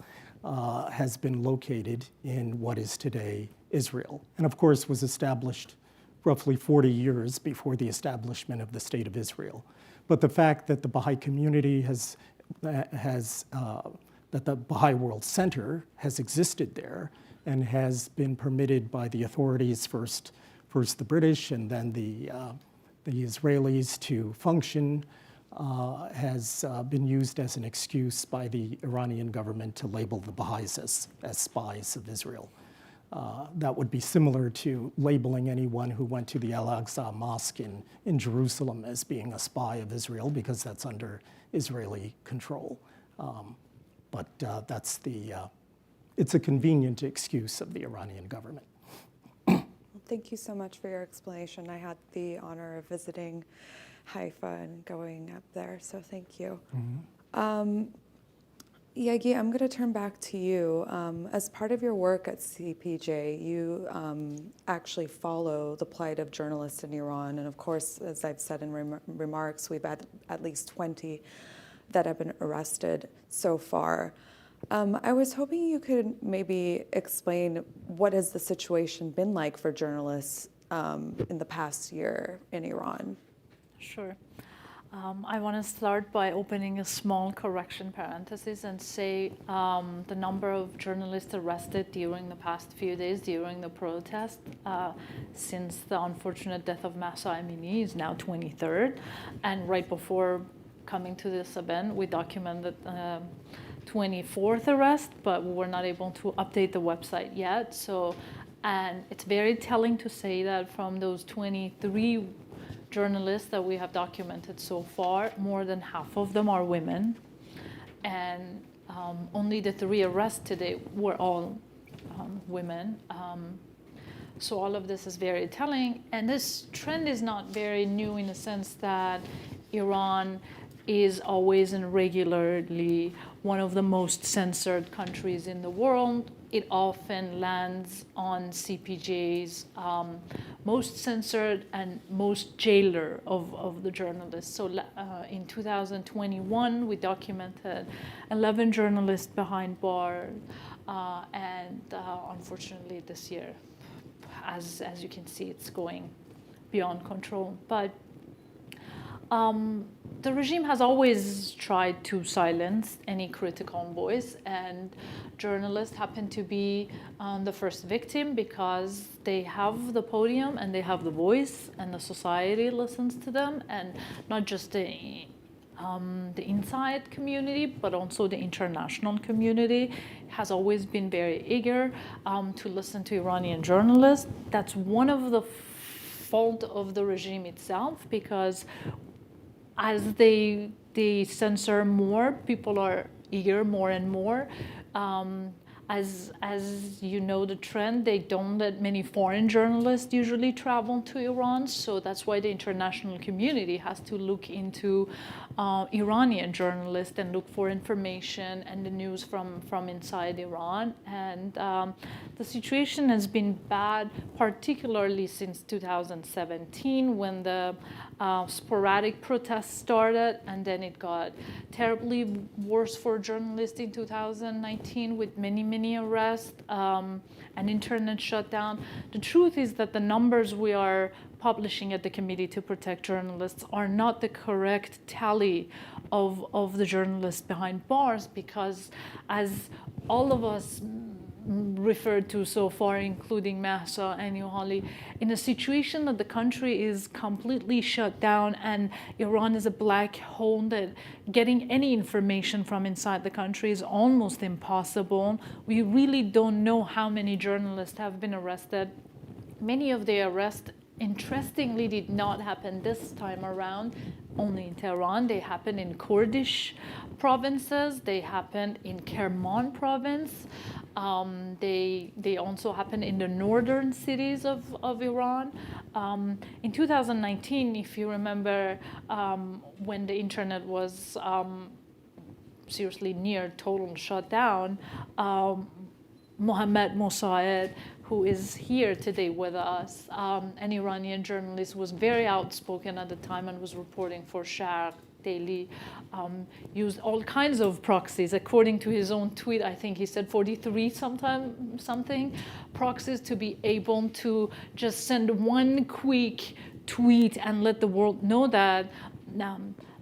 has been located in what is today Israel, and of course was established roughly 40 years before the establishment of the State of Israel. But the fact that the Baha'i community that the Baha'i World Center has existed there and has been permitted by the authorities, first the British and then the Israelis, to function, has been used as an excuse by the Iranian government to label the Baha'is as spies of Israel. That would be similar to labeling anyone who went to the Al-Aqsa Mosque in Jerusalem as being a spy of Israel, because that's under Israeli control. But it's a convenient excuse of the Iranian government.
Thank you so much for your explanation. I had the honor of visiting Haifa and going up there, so thank you. Mm-hmm. Yagi, I'm going to turn back to you. As part of your work at CPJ, you actually follow the plight of journalists in Iran. And of course, as I've said in remarks, we've had at least 20 that have been arrested so far. I was hoping you could maybe explain what has the situation been like for journalists in the past year in Iran.
Sure. I want to start by opening a small correction parenthesis and say the number of journalists arrested during the past few days during the protest since the unfortunate death of Mahsa Amini is now 23rd. And right before coming to this event, we documented 24th arrest, but we were not able to update the website yet. And it's very telling to say that from those 23 journalists that we have documented so far, more than half of them are women. And only the 3 arrests today were all women. So all of this is very telling. And this trend is not very new in the sense that Iran is always and regularly one of the most censored countries in the world. It often lands on CPJ's most censored and most jailer of the journalists. So in 2021, we documented 11 journalists behind bars, and unfortunately this year, as you can see, it's going beyond control. But the regime has always tried to silence any critical voice, and journalists happen to be the first victim because they have the podium and they have the voice, and the society listens to them, and not just the inside community, but also the international community has always been very eager to listen to Iranian journalists. That's one of the fault of the regime itself, because as they censor more, people are eager more and more. as you know the trend, they don't let many foreign journalists usually travel to Iran, so that's why the international community has to look into Iranian journalists and look for information and the news from inside Iran. And the situation has been bad, particularly since 2017 when the sporadic protests started, and then it got terribly worse for journalists in 2019 with many arrests, and internet shutdown. The truth is that the numbers we are publishing at the Committee to Protect Journalists are not the correct tally of the journalists behind bars, because as all of us referred to so far, including Mahsa and Yohali, in a situation that the country is completely shut down and Iran is a black hole, that getting any information from inside the country is almost impossible. We really don't know how many journalists have been arrested. Many of the arrests, interestingly, did not happen this time around only in Tehran. They happened in Kurdish provinces. They happened in Kerman province. They also happened in the northern cities of Iran. In 2019, if you remember, when the internet was seriously near total shutdown, Mohammad Mosaed, who is here today with us, an Iranian journalist, was very outspoken at the time and was reporting for Sharq Daily, used all kinds of proxies. According to his own tweet, I think he said 43 something proxies to be able to just send one quick tweet and let the world know that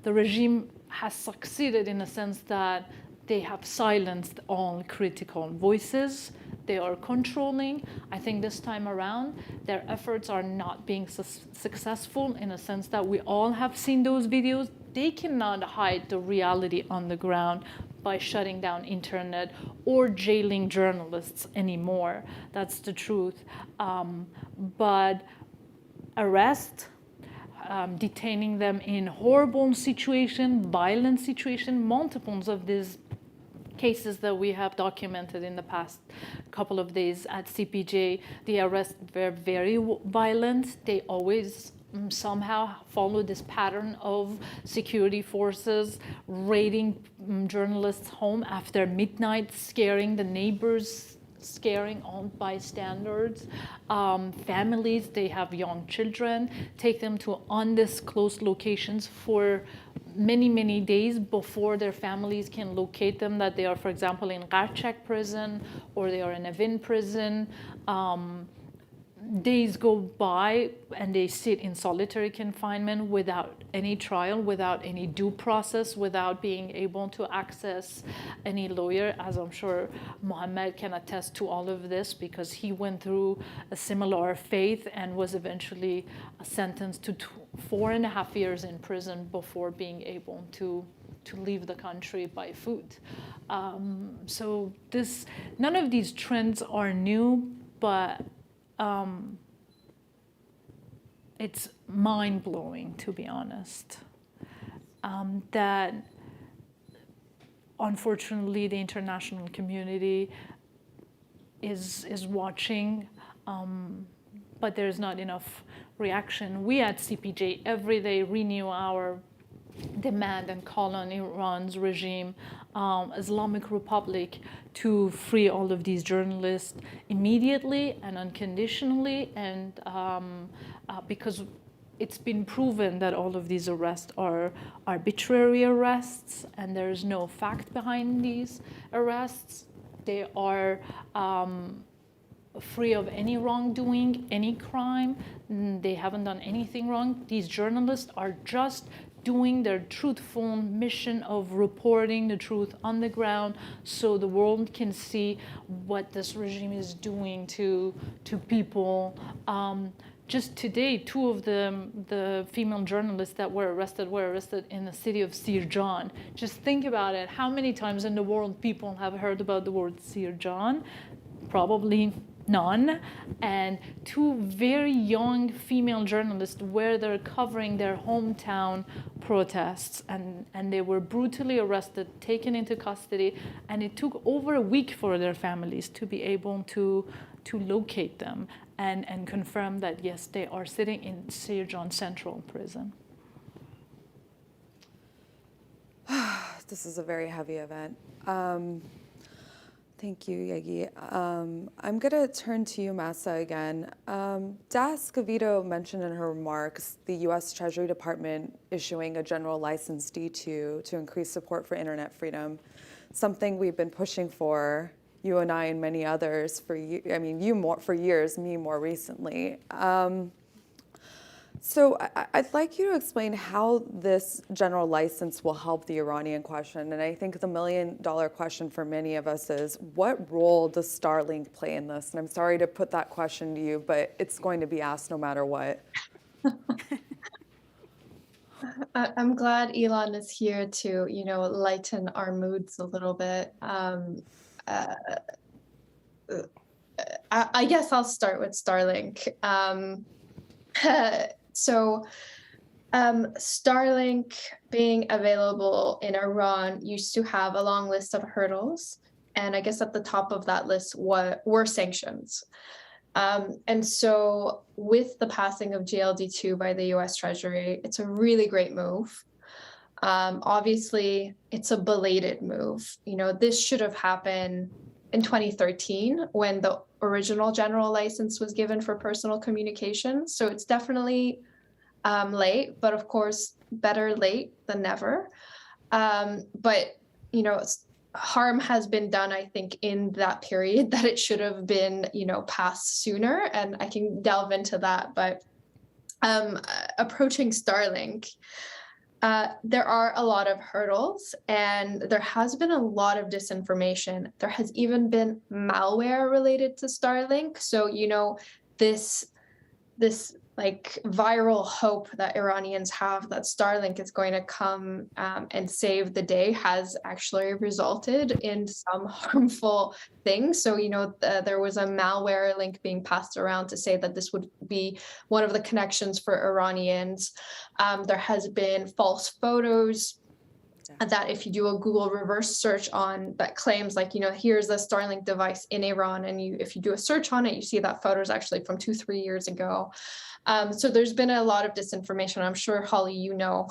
the regime has succeeded in a sense that they have silenced all critical voices. They are controlling. I think this time around, their efforts are not being successful in a sense that we all have seen those videos. They cannot hide the reality on the ground by shutting down internet or jailing journalists anymore. That's the truth. But arrest, detaining them in horrible situation, violent situation, multiples of these cases that we have documented in the past couple of days at CPJ, the arrests were very violent. They always somehow follow this pattern of security forces raiding journalists' home after midnight, scaring the neighbors, scaring all bystanders. Families, they have young children, take them to undisclosed locations for many days before their families can locate them, that they are, for example, in Qarchak prison or they are in Evin prison. Days go by and they sit in solitary confinement without any trial, without any due process, without being able to access any lawyer, as I'm sure Mohammed can attest to all of this because he went through a similar fate and was eventually sentenced to 4.5 years in prison before being able to leave the country by foot. So none of these trends are new, but it's mind-blowing, to be honest, that unfortunately the international community is watching, but there's not enough reaction. We at CPJ every day renew our demand and call on Iran's regime, Islamic Republic, to free all of these journalists immediately and unconditionally, and because it's been proven that all of these arrests are arbitrary arrests and there is no fact behind these arrests. They are free of any wrongdoing, any crime. They haven't done anything wrong. These journalists are just doing their truthful mission of reporting the truth on the ground so the world can see what this regime is doing to people. Just today, 2 of the female journalists that were arrested in the city of Sirjan. Just think about it. How many times in the world people have heard about the word Sirjan? Probably none, and two very young female journalists where they're covering their hometown protests, and they were brutally arrested, taken into custody, and it took over a week for their families to be able to locate them and confirm that, yes, they are sitting in Sirjan Central Prison.
This is a very heavy event. Thank you, Yegi. I'm going to turn to you, Massa, again. Cavito mentioned in her remarks the U.S. Treasury Department issuing a general license D2 to increase support for internet freedom, something we've been pushing for, you and I and many others, for years, me more recently. So I'd like you to explain how this general license will help the Iranian question. And I think the million-dollar question for many of us is, what role does Starlink play in this? And I'm sorry to put that question to you, but it's going to be asked no matter what.
I'm glad Elon is here to, lighten our moods a little bit. I guess I'll start with Starlink. So Starlink being available in Iran used to have a long list of hurdles. And I guess at the top of that list were sanctions. And so with the passing of GLD2 by the US Treasury, it's a really great move. Obviously, it's a belated move. This should have happened in 2013 when the original general license was given for personal communication. So it's definitely late, but of course, better late than never. But, harm has been done, I think, in that period that it should have been, passed sooner. And I can delve into that. But approaching Starlink, there are a lot of hurdles, and there has been a lot of disinformation. There has even been malware related to Starlink. So, this like viral hope that Iranians have that Starlink is going to come and save the day has actually resulted in some harmful things. So, there was a malware link being passed around to say that this would be one of the connections for Iranians. There has been false photos that if you do a Google reverse search on that claims like, here's a Starlink device in Iran, and if you do a search on it, you see that photo is actually from 2-3 years ago. So there's been a lot of disinformation. I'm sure, Holly, you know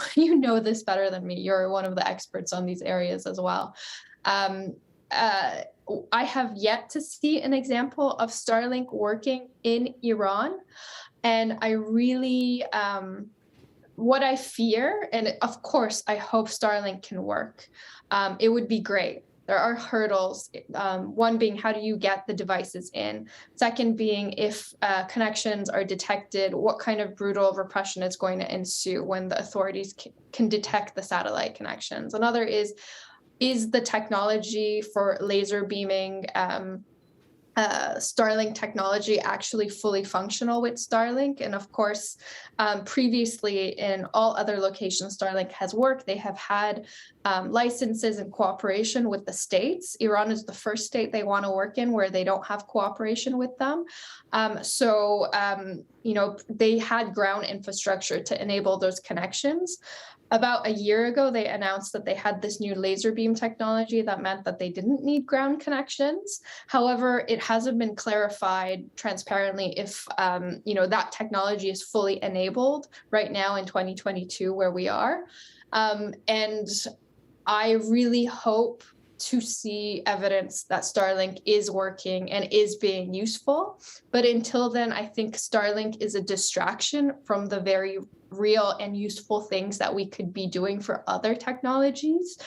this better than me. You're one of the experts on these areas as well. I have yet to see an example of Starlink working in Iran. And I really, what I fear, and of course, I hope Starlink can work. It would be great. There are hurdles, one being how do you get the devices in? Second being if connections are detected, what kind of brutal repression is going to ensue when the authorities can detect the satellite connections? Another is the technology for laser beaming Starlink technology actually fully functional with Starlink? And of course, previously in all other locations Starlink has worked, they have had licenses and cooperation with the states. Iran is the first state they want to work in where they don't have cooperation with them. So they had ground infrastructure to enable those connections. About a year ago, they announced that they had this new laser beam technology that meant that they didn't need ground connections. However, it hasn't been clarified transparently if that technology is fully enabled right now in 2022 where we are. And I really hope to see evidence that Starlink is working and is being useful. But until then, I think Starlink is a distraction from the very real and useful things that we could be doing for other technologies.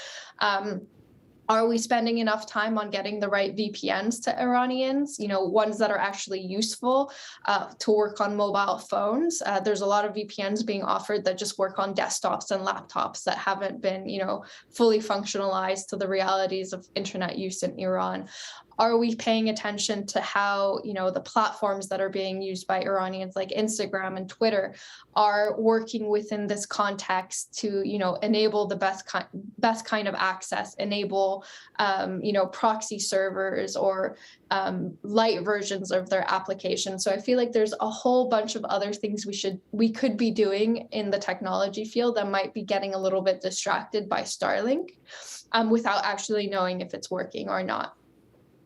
Are we spending enough time on getting the right VPNs to Iranians, ones that are actually useful to work on mobile phones? There's a lot of VPNs being offered that just work on desktops and laptops that haven't been, fully functionalized to the realities of internet use in Iran. Are we paying attention to how, the platforms that are being used by Iranians like Instagram and Twitter are working within this context to, enable the best kind of access, enable, proxy servers or light versions of their application. So I feel like there's a whole bunch of other things we could be doing in the technology field that might be getting a little bit distracted by Starlink without actually knowing if it's working or not.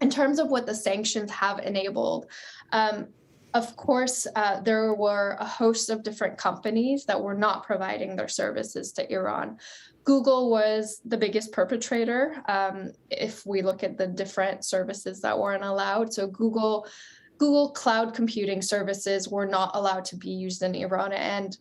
In terms of what the sanctions have enabled, of course, there were a host of different companies that were not providing their services to Iran. Google was the biggest perpetrator if we look at the different services that weren't allowed. So Google cloud computing services were not allowed to be used in Iran. And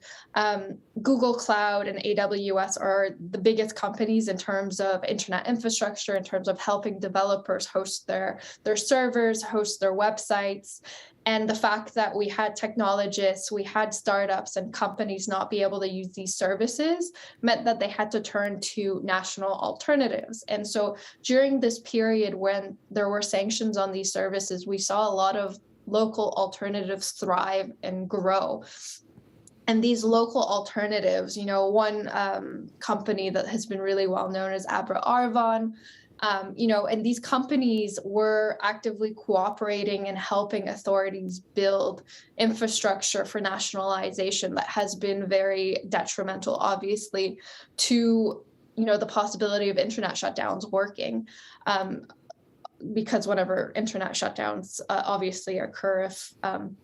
Google Cloud and AWS are the biggest companies in terms of internet infrastructure, in terms of helping developers host their servers, host their websites. And the fact that we had technologists, we had startups and companies not be able to use these services meant that they had to turn to national alternatives. And so during this period when there were sanctions on these services, we saw a lot of local alternatives thrive and grow. And these local alternatives, one company that has been really well known is Abra Arvan. And these companies were actively cooperating and helping authorities build infrastructure for nationalization that has been very detrimental, obviously, to, the possibility of internet shutdowns working. Because whenever internet shutdowns obviously occur, if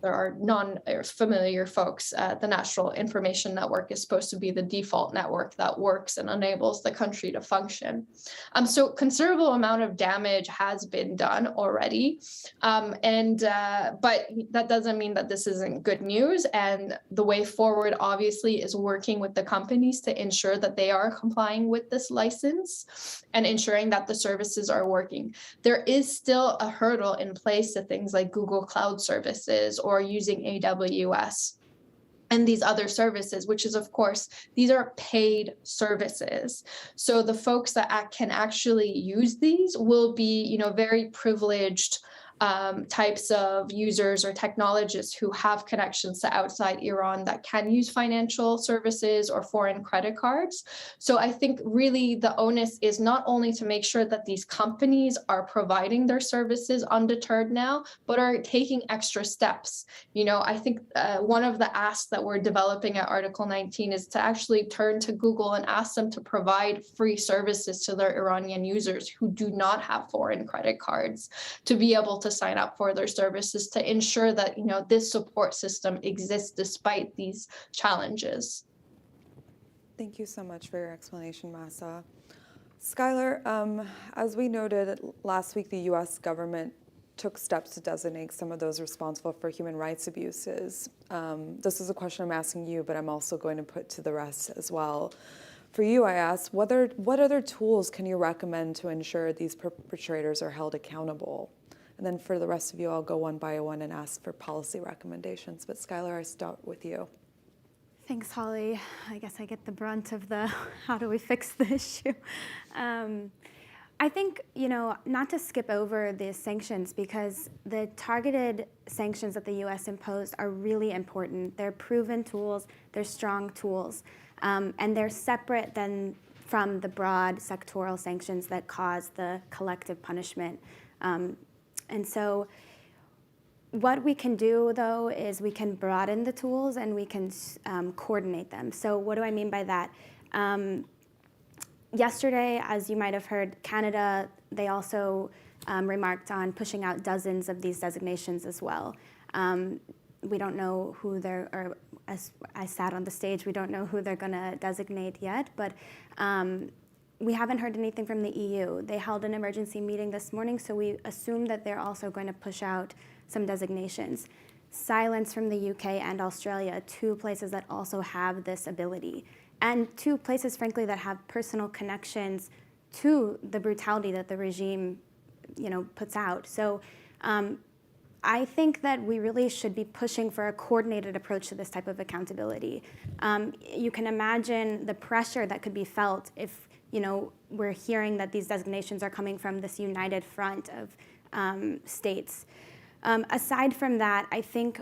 there are non-familiar folks, the National Information Network is supposed to be the default network that works and enables the country to function. So considerable amount of damage has been done already, but that doesn't mean that this isn't good news. And the way forward, obviously, is working with the companies to ensure that they are complying with this license and ensuring that the services are working. There is still a hurdle in place to things like Google Cloud Services or using AWS and these other services, which is, of course, these are paid services. So the folks that can actually use these will be, very privileged types of users or technologists who have connections to outside Iran that can use financial services or foreign credit cards. So I think really the onus is not only to make sure that these companies are providing their services undeterred now, but are taking extra steps. I think one of the asks that we're developing at Article 19 is to actually turn to Google and ask them to provide free services to their Iranian users who do not have foreign credit cards to be able to sign up for their services to ensure that this support system exists despite these challenges.
Thank you so much for your explanation, Masa. Skylar, as we noted last week, the U.S. government took steps to designate some of those responsible for human rights abuses. This is a question I'm asking you, but I'm also going to put to the rest as well. For you, I asked, what other tools can you recommend to ensure these perpetrators are held accountable? And then for the rest of you, I'll go one by one and ask for policy recommendations. But Skylar, I start with you.
Thanks, Holly. I guess I get the brunt of the how do we fix the issue. I think, not to skip over the sanctions, because the targeted sanctions that the U.S. imposed are really important. They're proven tools, they're strong tools, and they're separate from the broad sectoral sanctions that cause the collective punishment. And so what we can do, though, is we can broaden the tools and we can coordinate them. So what do I mean by that? Yesterday, as you might have heard, Canada, they also remarked on pushing out dozens of these designations as well. We don't know who or as I sat on the stage, we don't know who they're going to designate yet, but we haven't heard anything from the EU. They held an emergency meeting this morning, so we assume that they're also going to push out some designations. Silence from the UK and Australia, two places that also have this ability, and two places, frankly, that have personal connections to the brutality that the regime, puts out. So I think that we really should be pushing for a coordinated approach to this type of accountability. You can imagine the pressure that could be felt if, we're hearing that these designations are coming from this united front of states. Aside from that, I think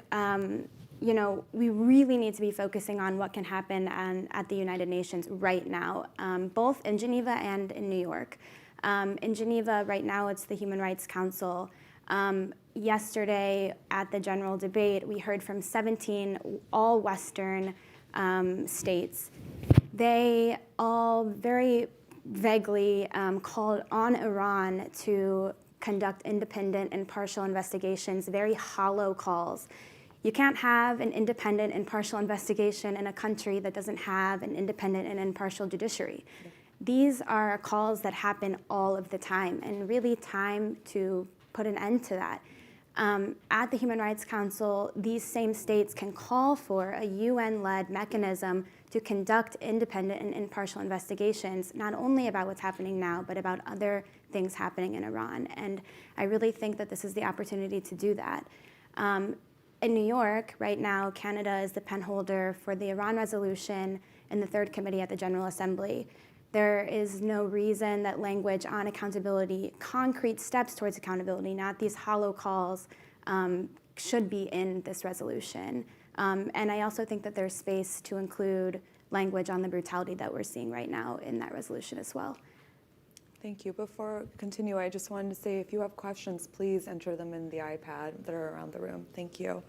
we really need to be focusing on what can happen at the United Nations right now, both in Geneva and in New York. In Geneva right now, it's the Human Rights Council. Yesterday at the general debate, we heard from 17 all Western states. They all very vaguely called on Iran to conduct independent and partial investigations, very hollow calls. You can't have an independent and partial investigation in a country that doesn't have an independent and impartial judiciary. These are calls that happen all of the time, and really time to put an end to that. At the Human Rights Council, these same states can call for a UN-led mechanism to conduct independent and impartial investigations, not only about what's happening now, but about other things happening in Iran. And I really think that this is the opportunity to do that. In New York, right now, Canada is the penholder for the Iran resolution in the Third Committee at the General Assembly. There is no reason that language on accountability, concrete steps towards accountability, not these hollow calls, should be in this resolution. And I also think that there's space to include language on the brutality that we're seeing right now in that resolution as well.
Thank you. Before I continue, I just wanted to say if you have questions, please enter them in the iPad that are around the room. Thank you.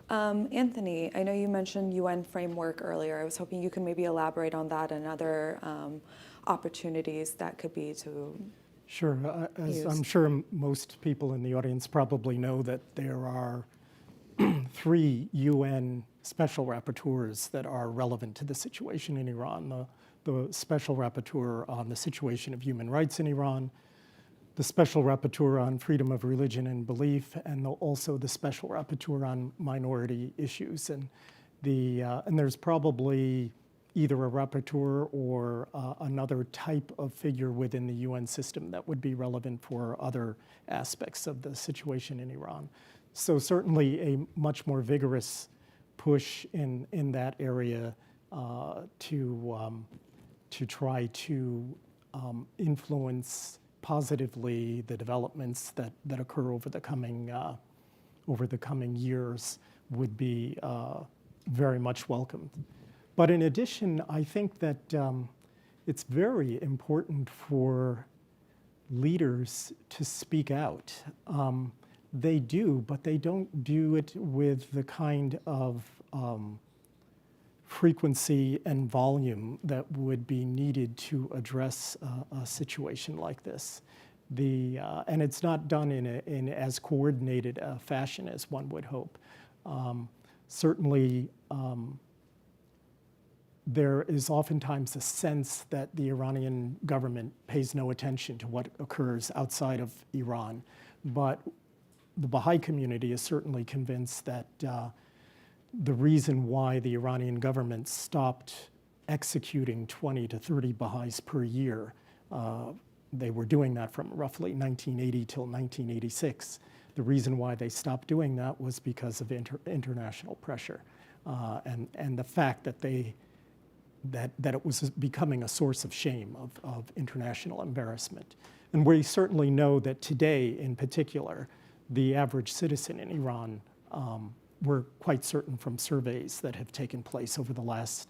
Anthony, I know you mentioned UN framework earlier. I was hoping you could maybe elaborate on that and other opportunities that could be to
Sure. As I'm sure most people in the audience probably know, that there are 3 UN special rapporteurs that are relevant to the situation in Iran. The special rapporteur on the situation of human rights in Iran, the special rapporteur on freedom of religion and belief, and also the special rapporteur on minority issues. And there's probably either a rapporteur or another type of figure within the UN system that would be relevant for other aspects of the situation in Iran. So certainly a much more vigorous push in that area to try to influence positively the developments that occur over the coming years would be very much welcomed. But in addition, I think that it's very important for leaders to speak out. They do, but they don't do it with the kind of frequency and volume that would be needed to address a situation like this. And it's not done in as coordinated a fashion as one would hope. Certainly, there is oftentimes a sense that the Iranian government pays no attention to what occurs outside of Iran. But the Baha'i community is certainly convinced that the reason why the Iranian government stopped executing 20 to 30 Baha'is per year, they were doing that from roughly 1980 till 1986. The reason why they stopped doing that was because of international pressure and the fact that that it was becoming a source of shame, of international embarrassment. And we certainly know that today, in particular, the average citizen in Iran, we're quite certain from surveys that have taken place over the last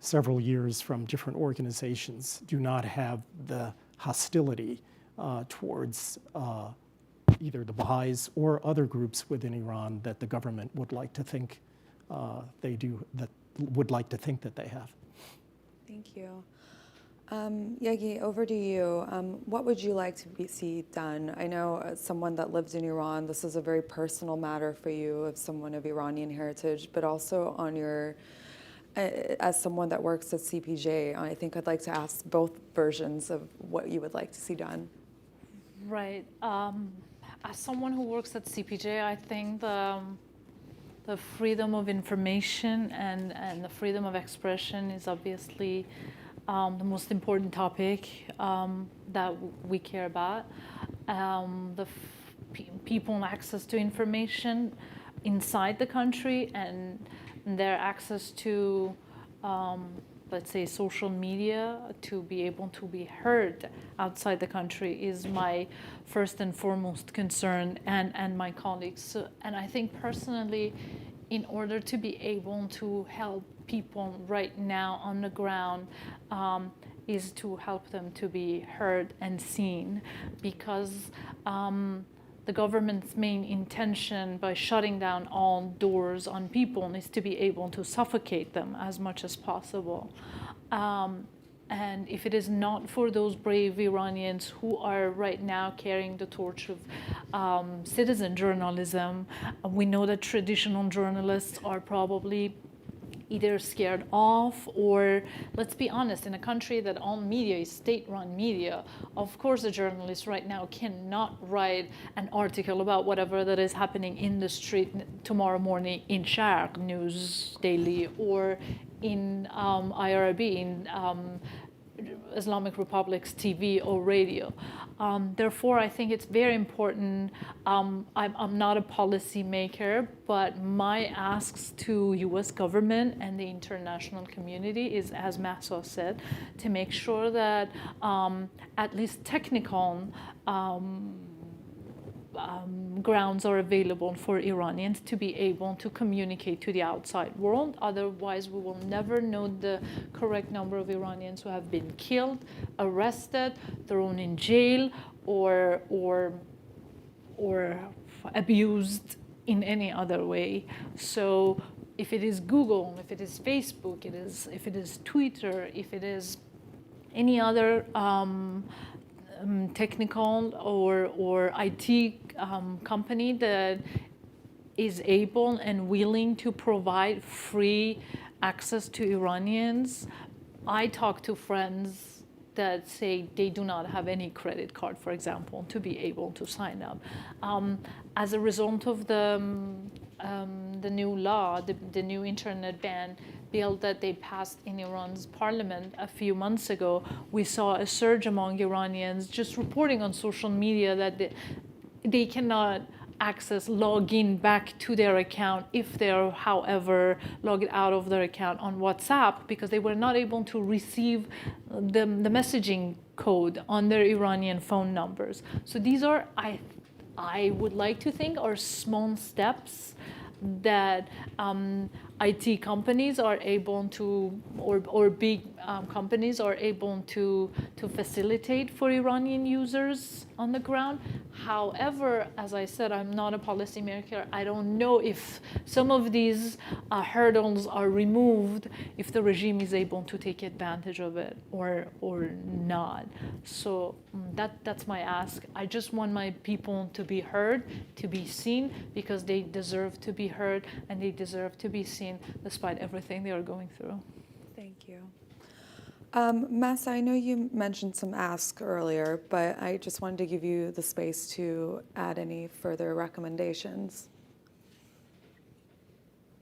several years from different organizations, do not have the hostility towards either the Baha'is or other groups within Iran that the government would like to think that they have.
Thank you. Yegi, over to you. What would you like to see done? I know as someone that lives in Iran, this is a very personal matter for you, as someone of Iranian heritage, but also on your, as someone that works at CPJ, I think I'd like to ask both versions of what you would like to see done.
Right. As someone who works at CPJ, I think the freedom of information and the freedom of expression is obviously the most important topic that we care about. People access to information inside the country and their access to let's say, social media to be able to be heard outside the country is my first and foremost concern, and my colleagues. So, and I think personally, in order to be able to help people right now on the ground, is to help them to be heard and seen, because the government's main intention by shutting down all doors on people is to be able to suffocate them as much as possible. And if it is not for those brave Iranians who are right now carrying the torch of citizen journalism, we know that traditional journalists are probably either scared off, or, let's be honest, in a country that all media is state-run media, of course a journalist right now cannot write an article about whatever that is happening in the street tomorrow morning in Sharq News Daily or in IRB, in Islamic Republic's TV or radio. Therefore, I think it's very important. I'm not a policy maker, but my asks to U.S. government and the international community is, as Mahsa said, to make sure that at least technical grounds are available for Iranians to be able to communicate to the outside world. Otherwise, we will never know the correct number of Iranians who have been killed, arrested, thrown in jail, or abused in any other way. So if it is Google, if it is Facebook, if it is Twitter, if it is any other technical or IT company that is able and willing to provide free access to Iranians. I talk to friends that say they do not have any credit card, for example, to be able to sign up. As a result of the new law, the new internet ban bill that they passed in Iran's parliament a few months ago, we saw a surge among Iranians just reporting on social media that they cannot log in back to their account if they're, however, logged out of their account on WhatsApp, because they were not able to receive the messaging code on their Iranian phone numbers. So these are, I would like to think, are small steps that IT companies are able to, or big companies are able to facilitate for Iranian users on the ground. However, as I said, I'm not a policymaker. I don't know if some of these hurdles are removed, if the regime is able to take advantage of it or not. So that's my ask. I just want my people to be heard, to be seen, because they deserve to be heard and they deserve to be seen despite everything they are going through.
Thank you. Massa, I know you mentioned some asks earlier, but I just wanted to give you the space to add any further recommendations.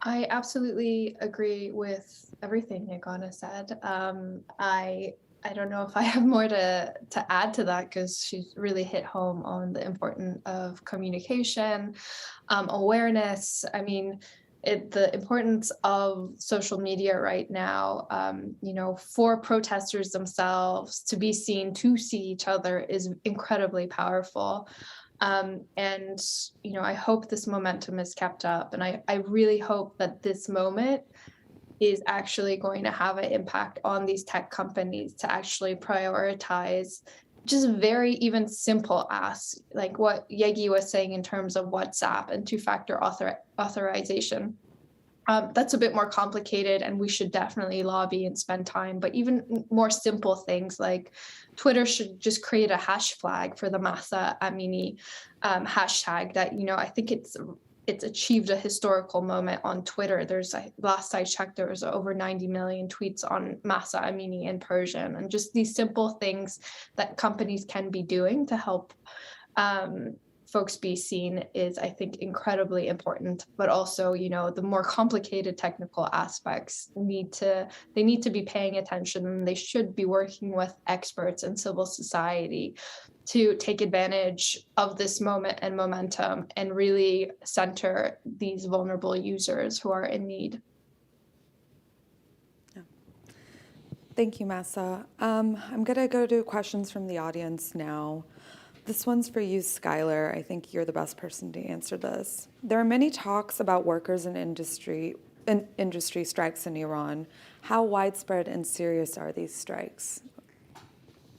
I absolutely agree with everything Yagana said. I don't know if I have more to add to that, because she's really hit home on the importance of communication, awareness. I mean, the importance of social media right now, for protesters themselves to be seen, to see each other is incredibly powerful. And, I hope this momentum is kept up. And I really hope that this moment is actually going to have an impact on these tech companies to actually prioritize just very even simple asks, like what Yegi was saying in terms of WhatsApp and two-factor authorization. That's a bit more complicated, and we should definitely lobby and spend time. But even more simple things like Twitter should just create a hash flag for the Mahsa Amini hashtag that, I think it's achieved a historical moment on Twitter. Last I checked, there was over 90 million tweets on Mahsa Amini in Persian, and just these simple things that companies can be doing to help folks be seen is, I think, incredibly important. But also, the more complicated technical aspects need to be paying attention, and they should be working with experts and civil society to take advantage of this moment and momentum and really center these vulnerable users who are in need.
Thank you, Massa. I'm going to go to questions from the audience now. This one's for you, Skylar. I think you're the best person to answer this. There are many talks about workers in industry strikes in Iran. How widespread and serious are these strikes?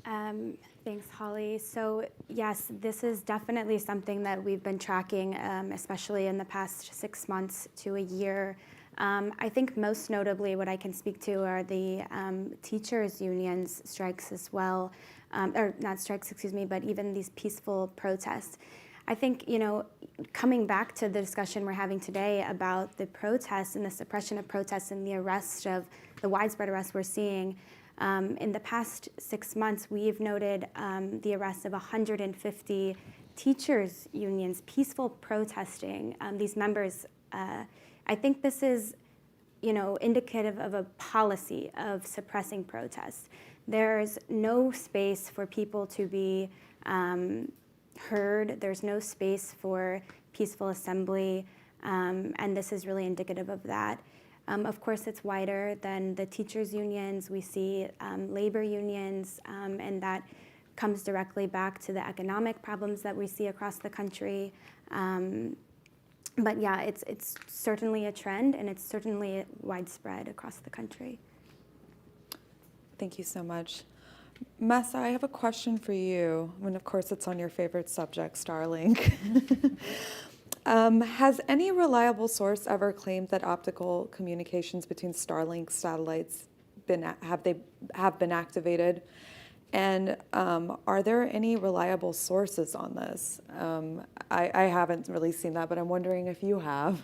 Thanks, Holly. So yes, this is definitely something that we've been tracking, especially in the past 6 months to a year. I think most notably what I can speak to are the teachers' unions strikes as well, or not strikes, excuse me, but even these peaceful protests. I think, coming back to the discussion we're having today about the protests and the suppression of protests and the widespread arrests we're seeing, in the past 6 months, we've noted the arrest of 150 teachers' unions, peaceful protesting. These members, I think this is, indicative of a policy of suppressing protests. There's no space for people to be heard. There's no space for peaceful assembly, and this is really indicative of that. Of course, it's wider than the teachers' unions. We see labor unions, and that comes directly back to the economic problems that we see across the country. But yeah, it's certainly a trend, and it's certainly widespread across the country.
Thank you so much. Massa, I have a question for you. I mean, of course, it's on your favorite subject, Starlink. Has any reliable source ever claimed that optical communications between Starlink satellites have been activated? And are there any reliable sources on this? I haven't really seen that, but I'm wondering if you have.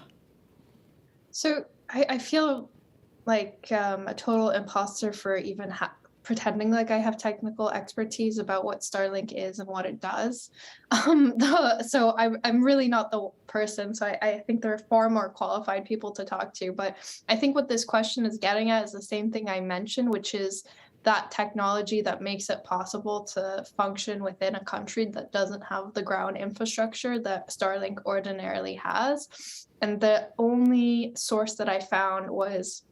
So I feel like a total imposter for even pretending like I have technical expertise about what Starlink is and what it does. So I'm really not the person. So I think there are far more qualified people to talk to. But I think what this question is getting at is the same thing I mentioned, which is that technology that makes it possible to function within a country that doesn't have the ground infrastructure that Starlink ordinarily has. And the only source that I found was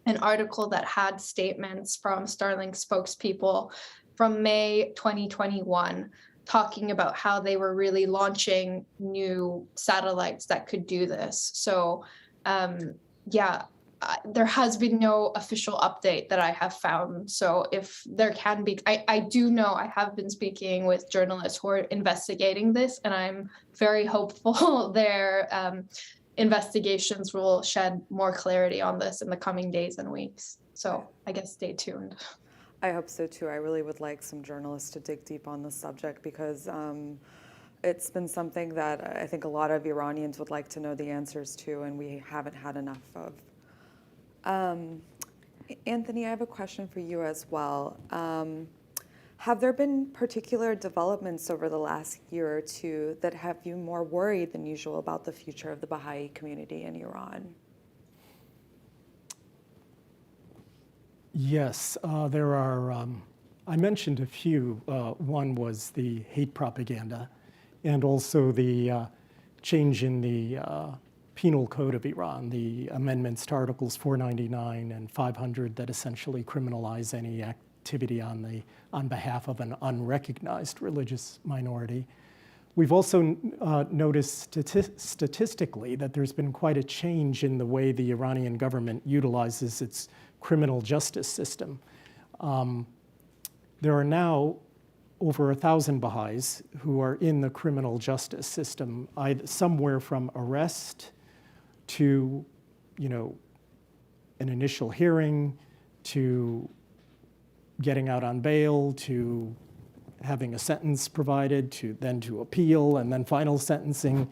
an article that had statements from Starlink spokespeople from May 2021 talking about how they were really launching new satellites that could do this. So there has been no official update that I have found. So if there can be, I do know I have been speaking with journalists who are investigating this, and I'm very hopeful their investigations will shed more clarity on this in the coming days and weeks. So I guess stay tuned.
I hope so too. I really would like some journalists to dig deep on this subject because it's been something that I think a lot of Iranians would like to know the answers to, and we haven't had enough of. Anthony, I have a question for you as well. Have there been particular developments over the last year or two that have you more worried than usual about the future of the Baha'i community in Iran?
Yes, there are. I mentioned a few. One was the hate propaganda, and also the change in the Penal Code of Iran, the amendments to Articles 499 and 500 that essentially criminalize any activity on behalf of an unrecognized religious minority. We've also noticed statistically that there's been quite a change in the way the Iranian government utilizes its criminal justice system. There are now over 1,000 Baha'is who are in the criminal justice system, somewhere from arrest to, an initial hearing, to getting out on bail, to having a sentence provided, to appeal, and then final sentencing.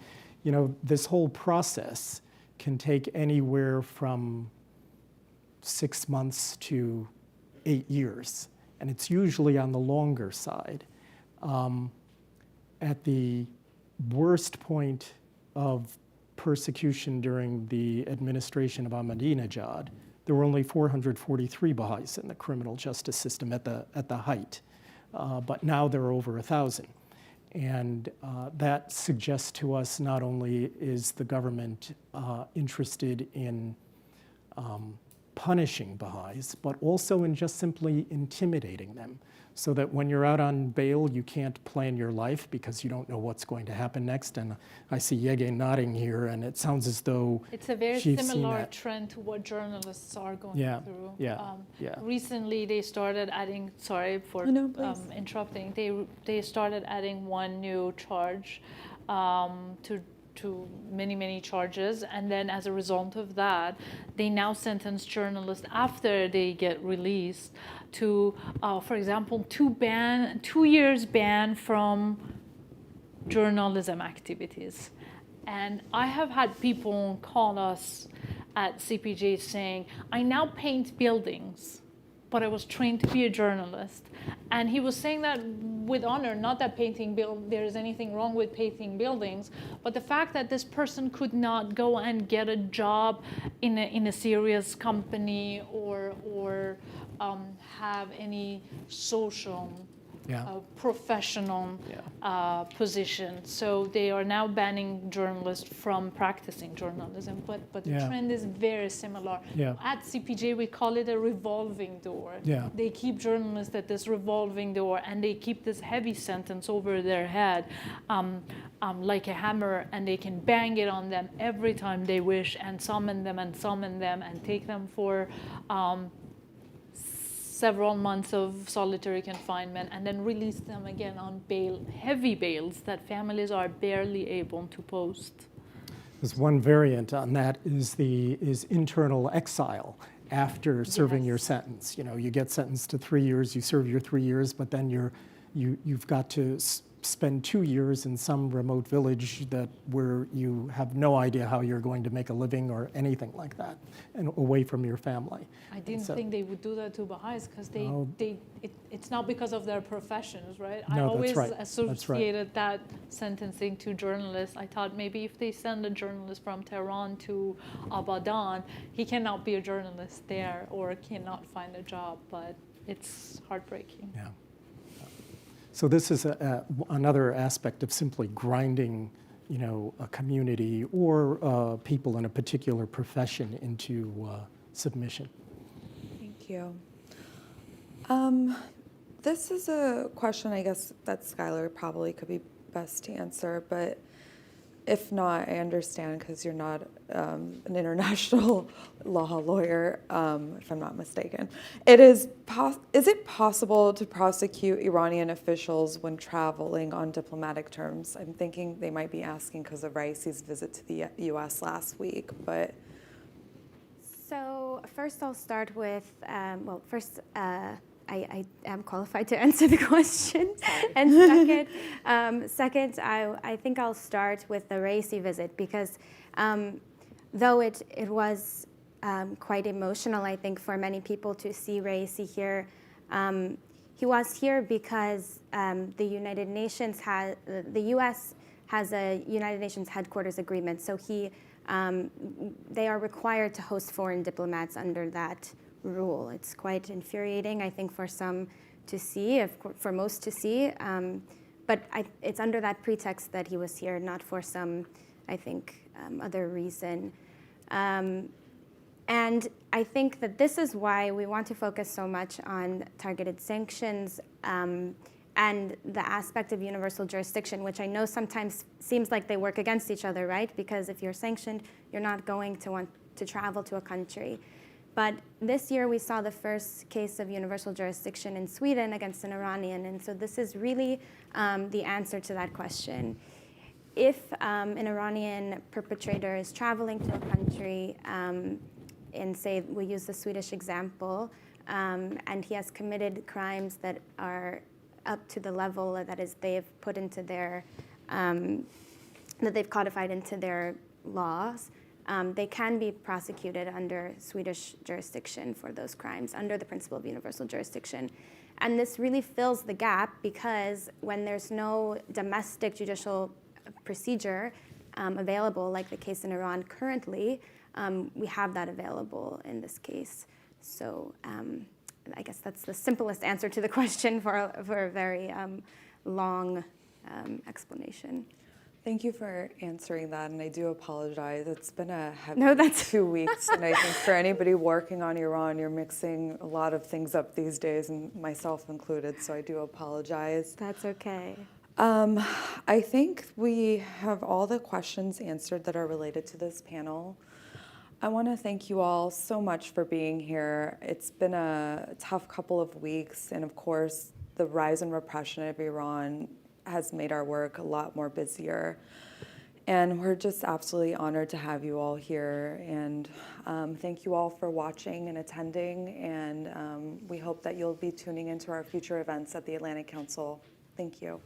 This whole process can take anywhere from 6 months to 8 years, and it's usually on the longer side. At the worst point of persecution during the administration of Ahmadinejad, there were only 443 Baha'is in the criminal justice system at the height, but now there are over 1,000. And that suggests to us not only is the government interested in punishing Baha'is, but also in just simply intimidating them, so that when you're out on bail, you can't plan your life because you don't know what's going to happen next. And I see Yege nodding here, and it sounds as though
It's a very
she's seen
similar
that.
trend to what journalists are going
Yeah,
through.
yeah.
Recently, they started adding, sorry for
No, please.
interrupting, they started adding one new charge to many charges, and then as a result of that, they now sentence journalists after they get released to, for example, 2 years ban from journalism activities. And I have had people call us at CPJ saying, I now paint buildings, but I was trained to be a journalist. And he was saying that with honor, not that there is anything wrong with painting buildings, but the fact that this person could not go and get a job in a serious company or have any social professional position. So they are now banning journalists from practicing journalism, but the trend is very similar. At CPJ, we call it a revolving door. They keep journalists at this revolving door, and they keep this heavy sentence over their head like a hammer, and they can bang it on them every time they wish, and summon them and take them for several months of solitary confinement, and then release them again on bail, heavy bails that families are barely able to post.
There's one variant on that is internal exile after serving your sentence. You know, you get sentenced to 3 years, you serve your 3 years, but then you've got to spend 2 years in some remote village where you have no idea how you're going to make a living or anything like that, and away from your family.
I didn't think they would do that to Baha'is, because it's not because of their professions, right?
No,
I always
that's right.
associated that sentencing to journalists. I thought maybe if they send a journalist from Tehran to Abadan, he cannot be a journalist there or cannot find a job, but it's heartbreaking.
Yeah. So this is another aspect of simply grinding, you know, a community or people in a particular profession into submission.
Thank you. This is a question, I guess, that Skylar probably could be best to answer, but if not, I understand, because you're not an international law lawyer, if I'm not mistaken. Is it possible to prosecute Iranian officials when traveling on diplomatic terms? I'm thinking they might be asking because of Raisi's visit to the U.S. last week, but.
So first I'll start with, I am qualified to answer the question. And second, I think I'll start with the Raisi visit, because though it was quite emotional, I think, for many people to see Raisi here, he was here because the U.S. has a United Nations headquarters agreement, so they are required to host foreign diplomats under that rule. It's quite infuriating, I think, for some to see, for most to see, but it's under that pretext that he was here, not for some, I think, other reason. And I think that this is why we want to focus so much on targeted sanctions and the aspect of universal jurisdiction, which I know sometimes seems like they work against each other, right? Because if you're sanctioned, you're not going to want to travel to a country. But this year we saw the first case of universal jurisdiction in Sweden against an Iranian, and so this is really the answer to that question. If an Iranian perpetrator is traveling to a country, and say we use the Swedish example, and he has committed crimes that are up to the level that is they've put into their, that they've codified into their laws, they can be prosecuted under Swedish jurisdiction for those crimes, under the principle of universal jurisdiction. And this really fills the gap, because when there's no domestic judicial procedure available, like the case in Iran currently, we have that available in this case. So I guess that's the simplest answer to the question for a very long explanation.
Thank you for answering that, and I do apologize. It's been a heavy
No, that's-
2 weeks, and I think for anybody working on Iran, you're mixing a lot of things up these days, and myself included, so I do apologize.
That's okay.
I think we have all the questions answered that are related to this panel. I want to thank you all so much for being here. It's been a tough couple of weeks, and of course, the rise and repression of Iran has made our work a lot more busier. And we're just absolutely honored to have you all here. And thank you all for watching and attending. And we hope that you'll be tuning into our future events at the Atlantic Council. Thank you.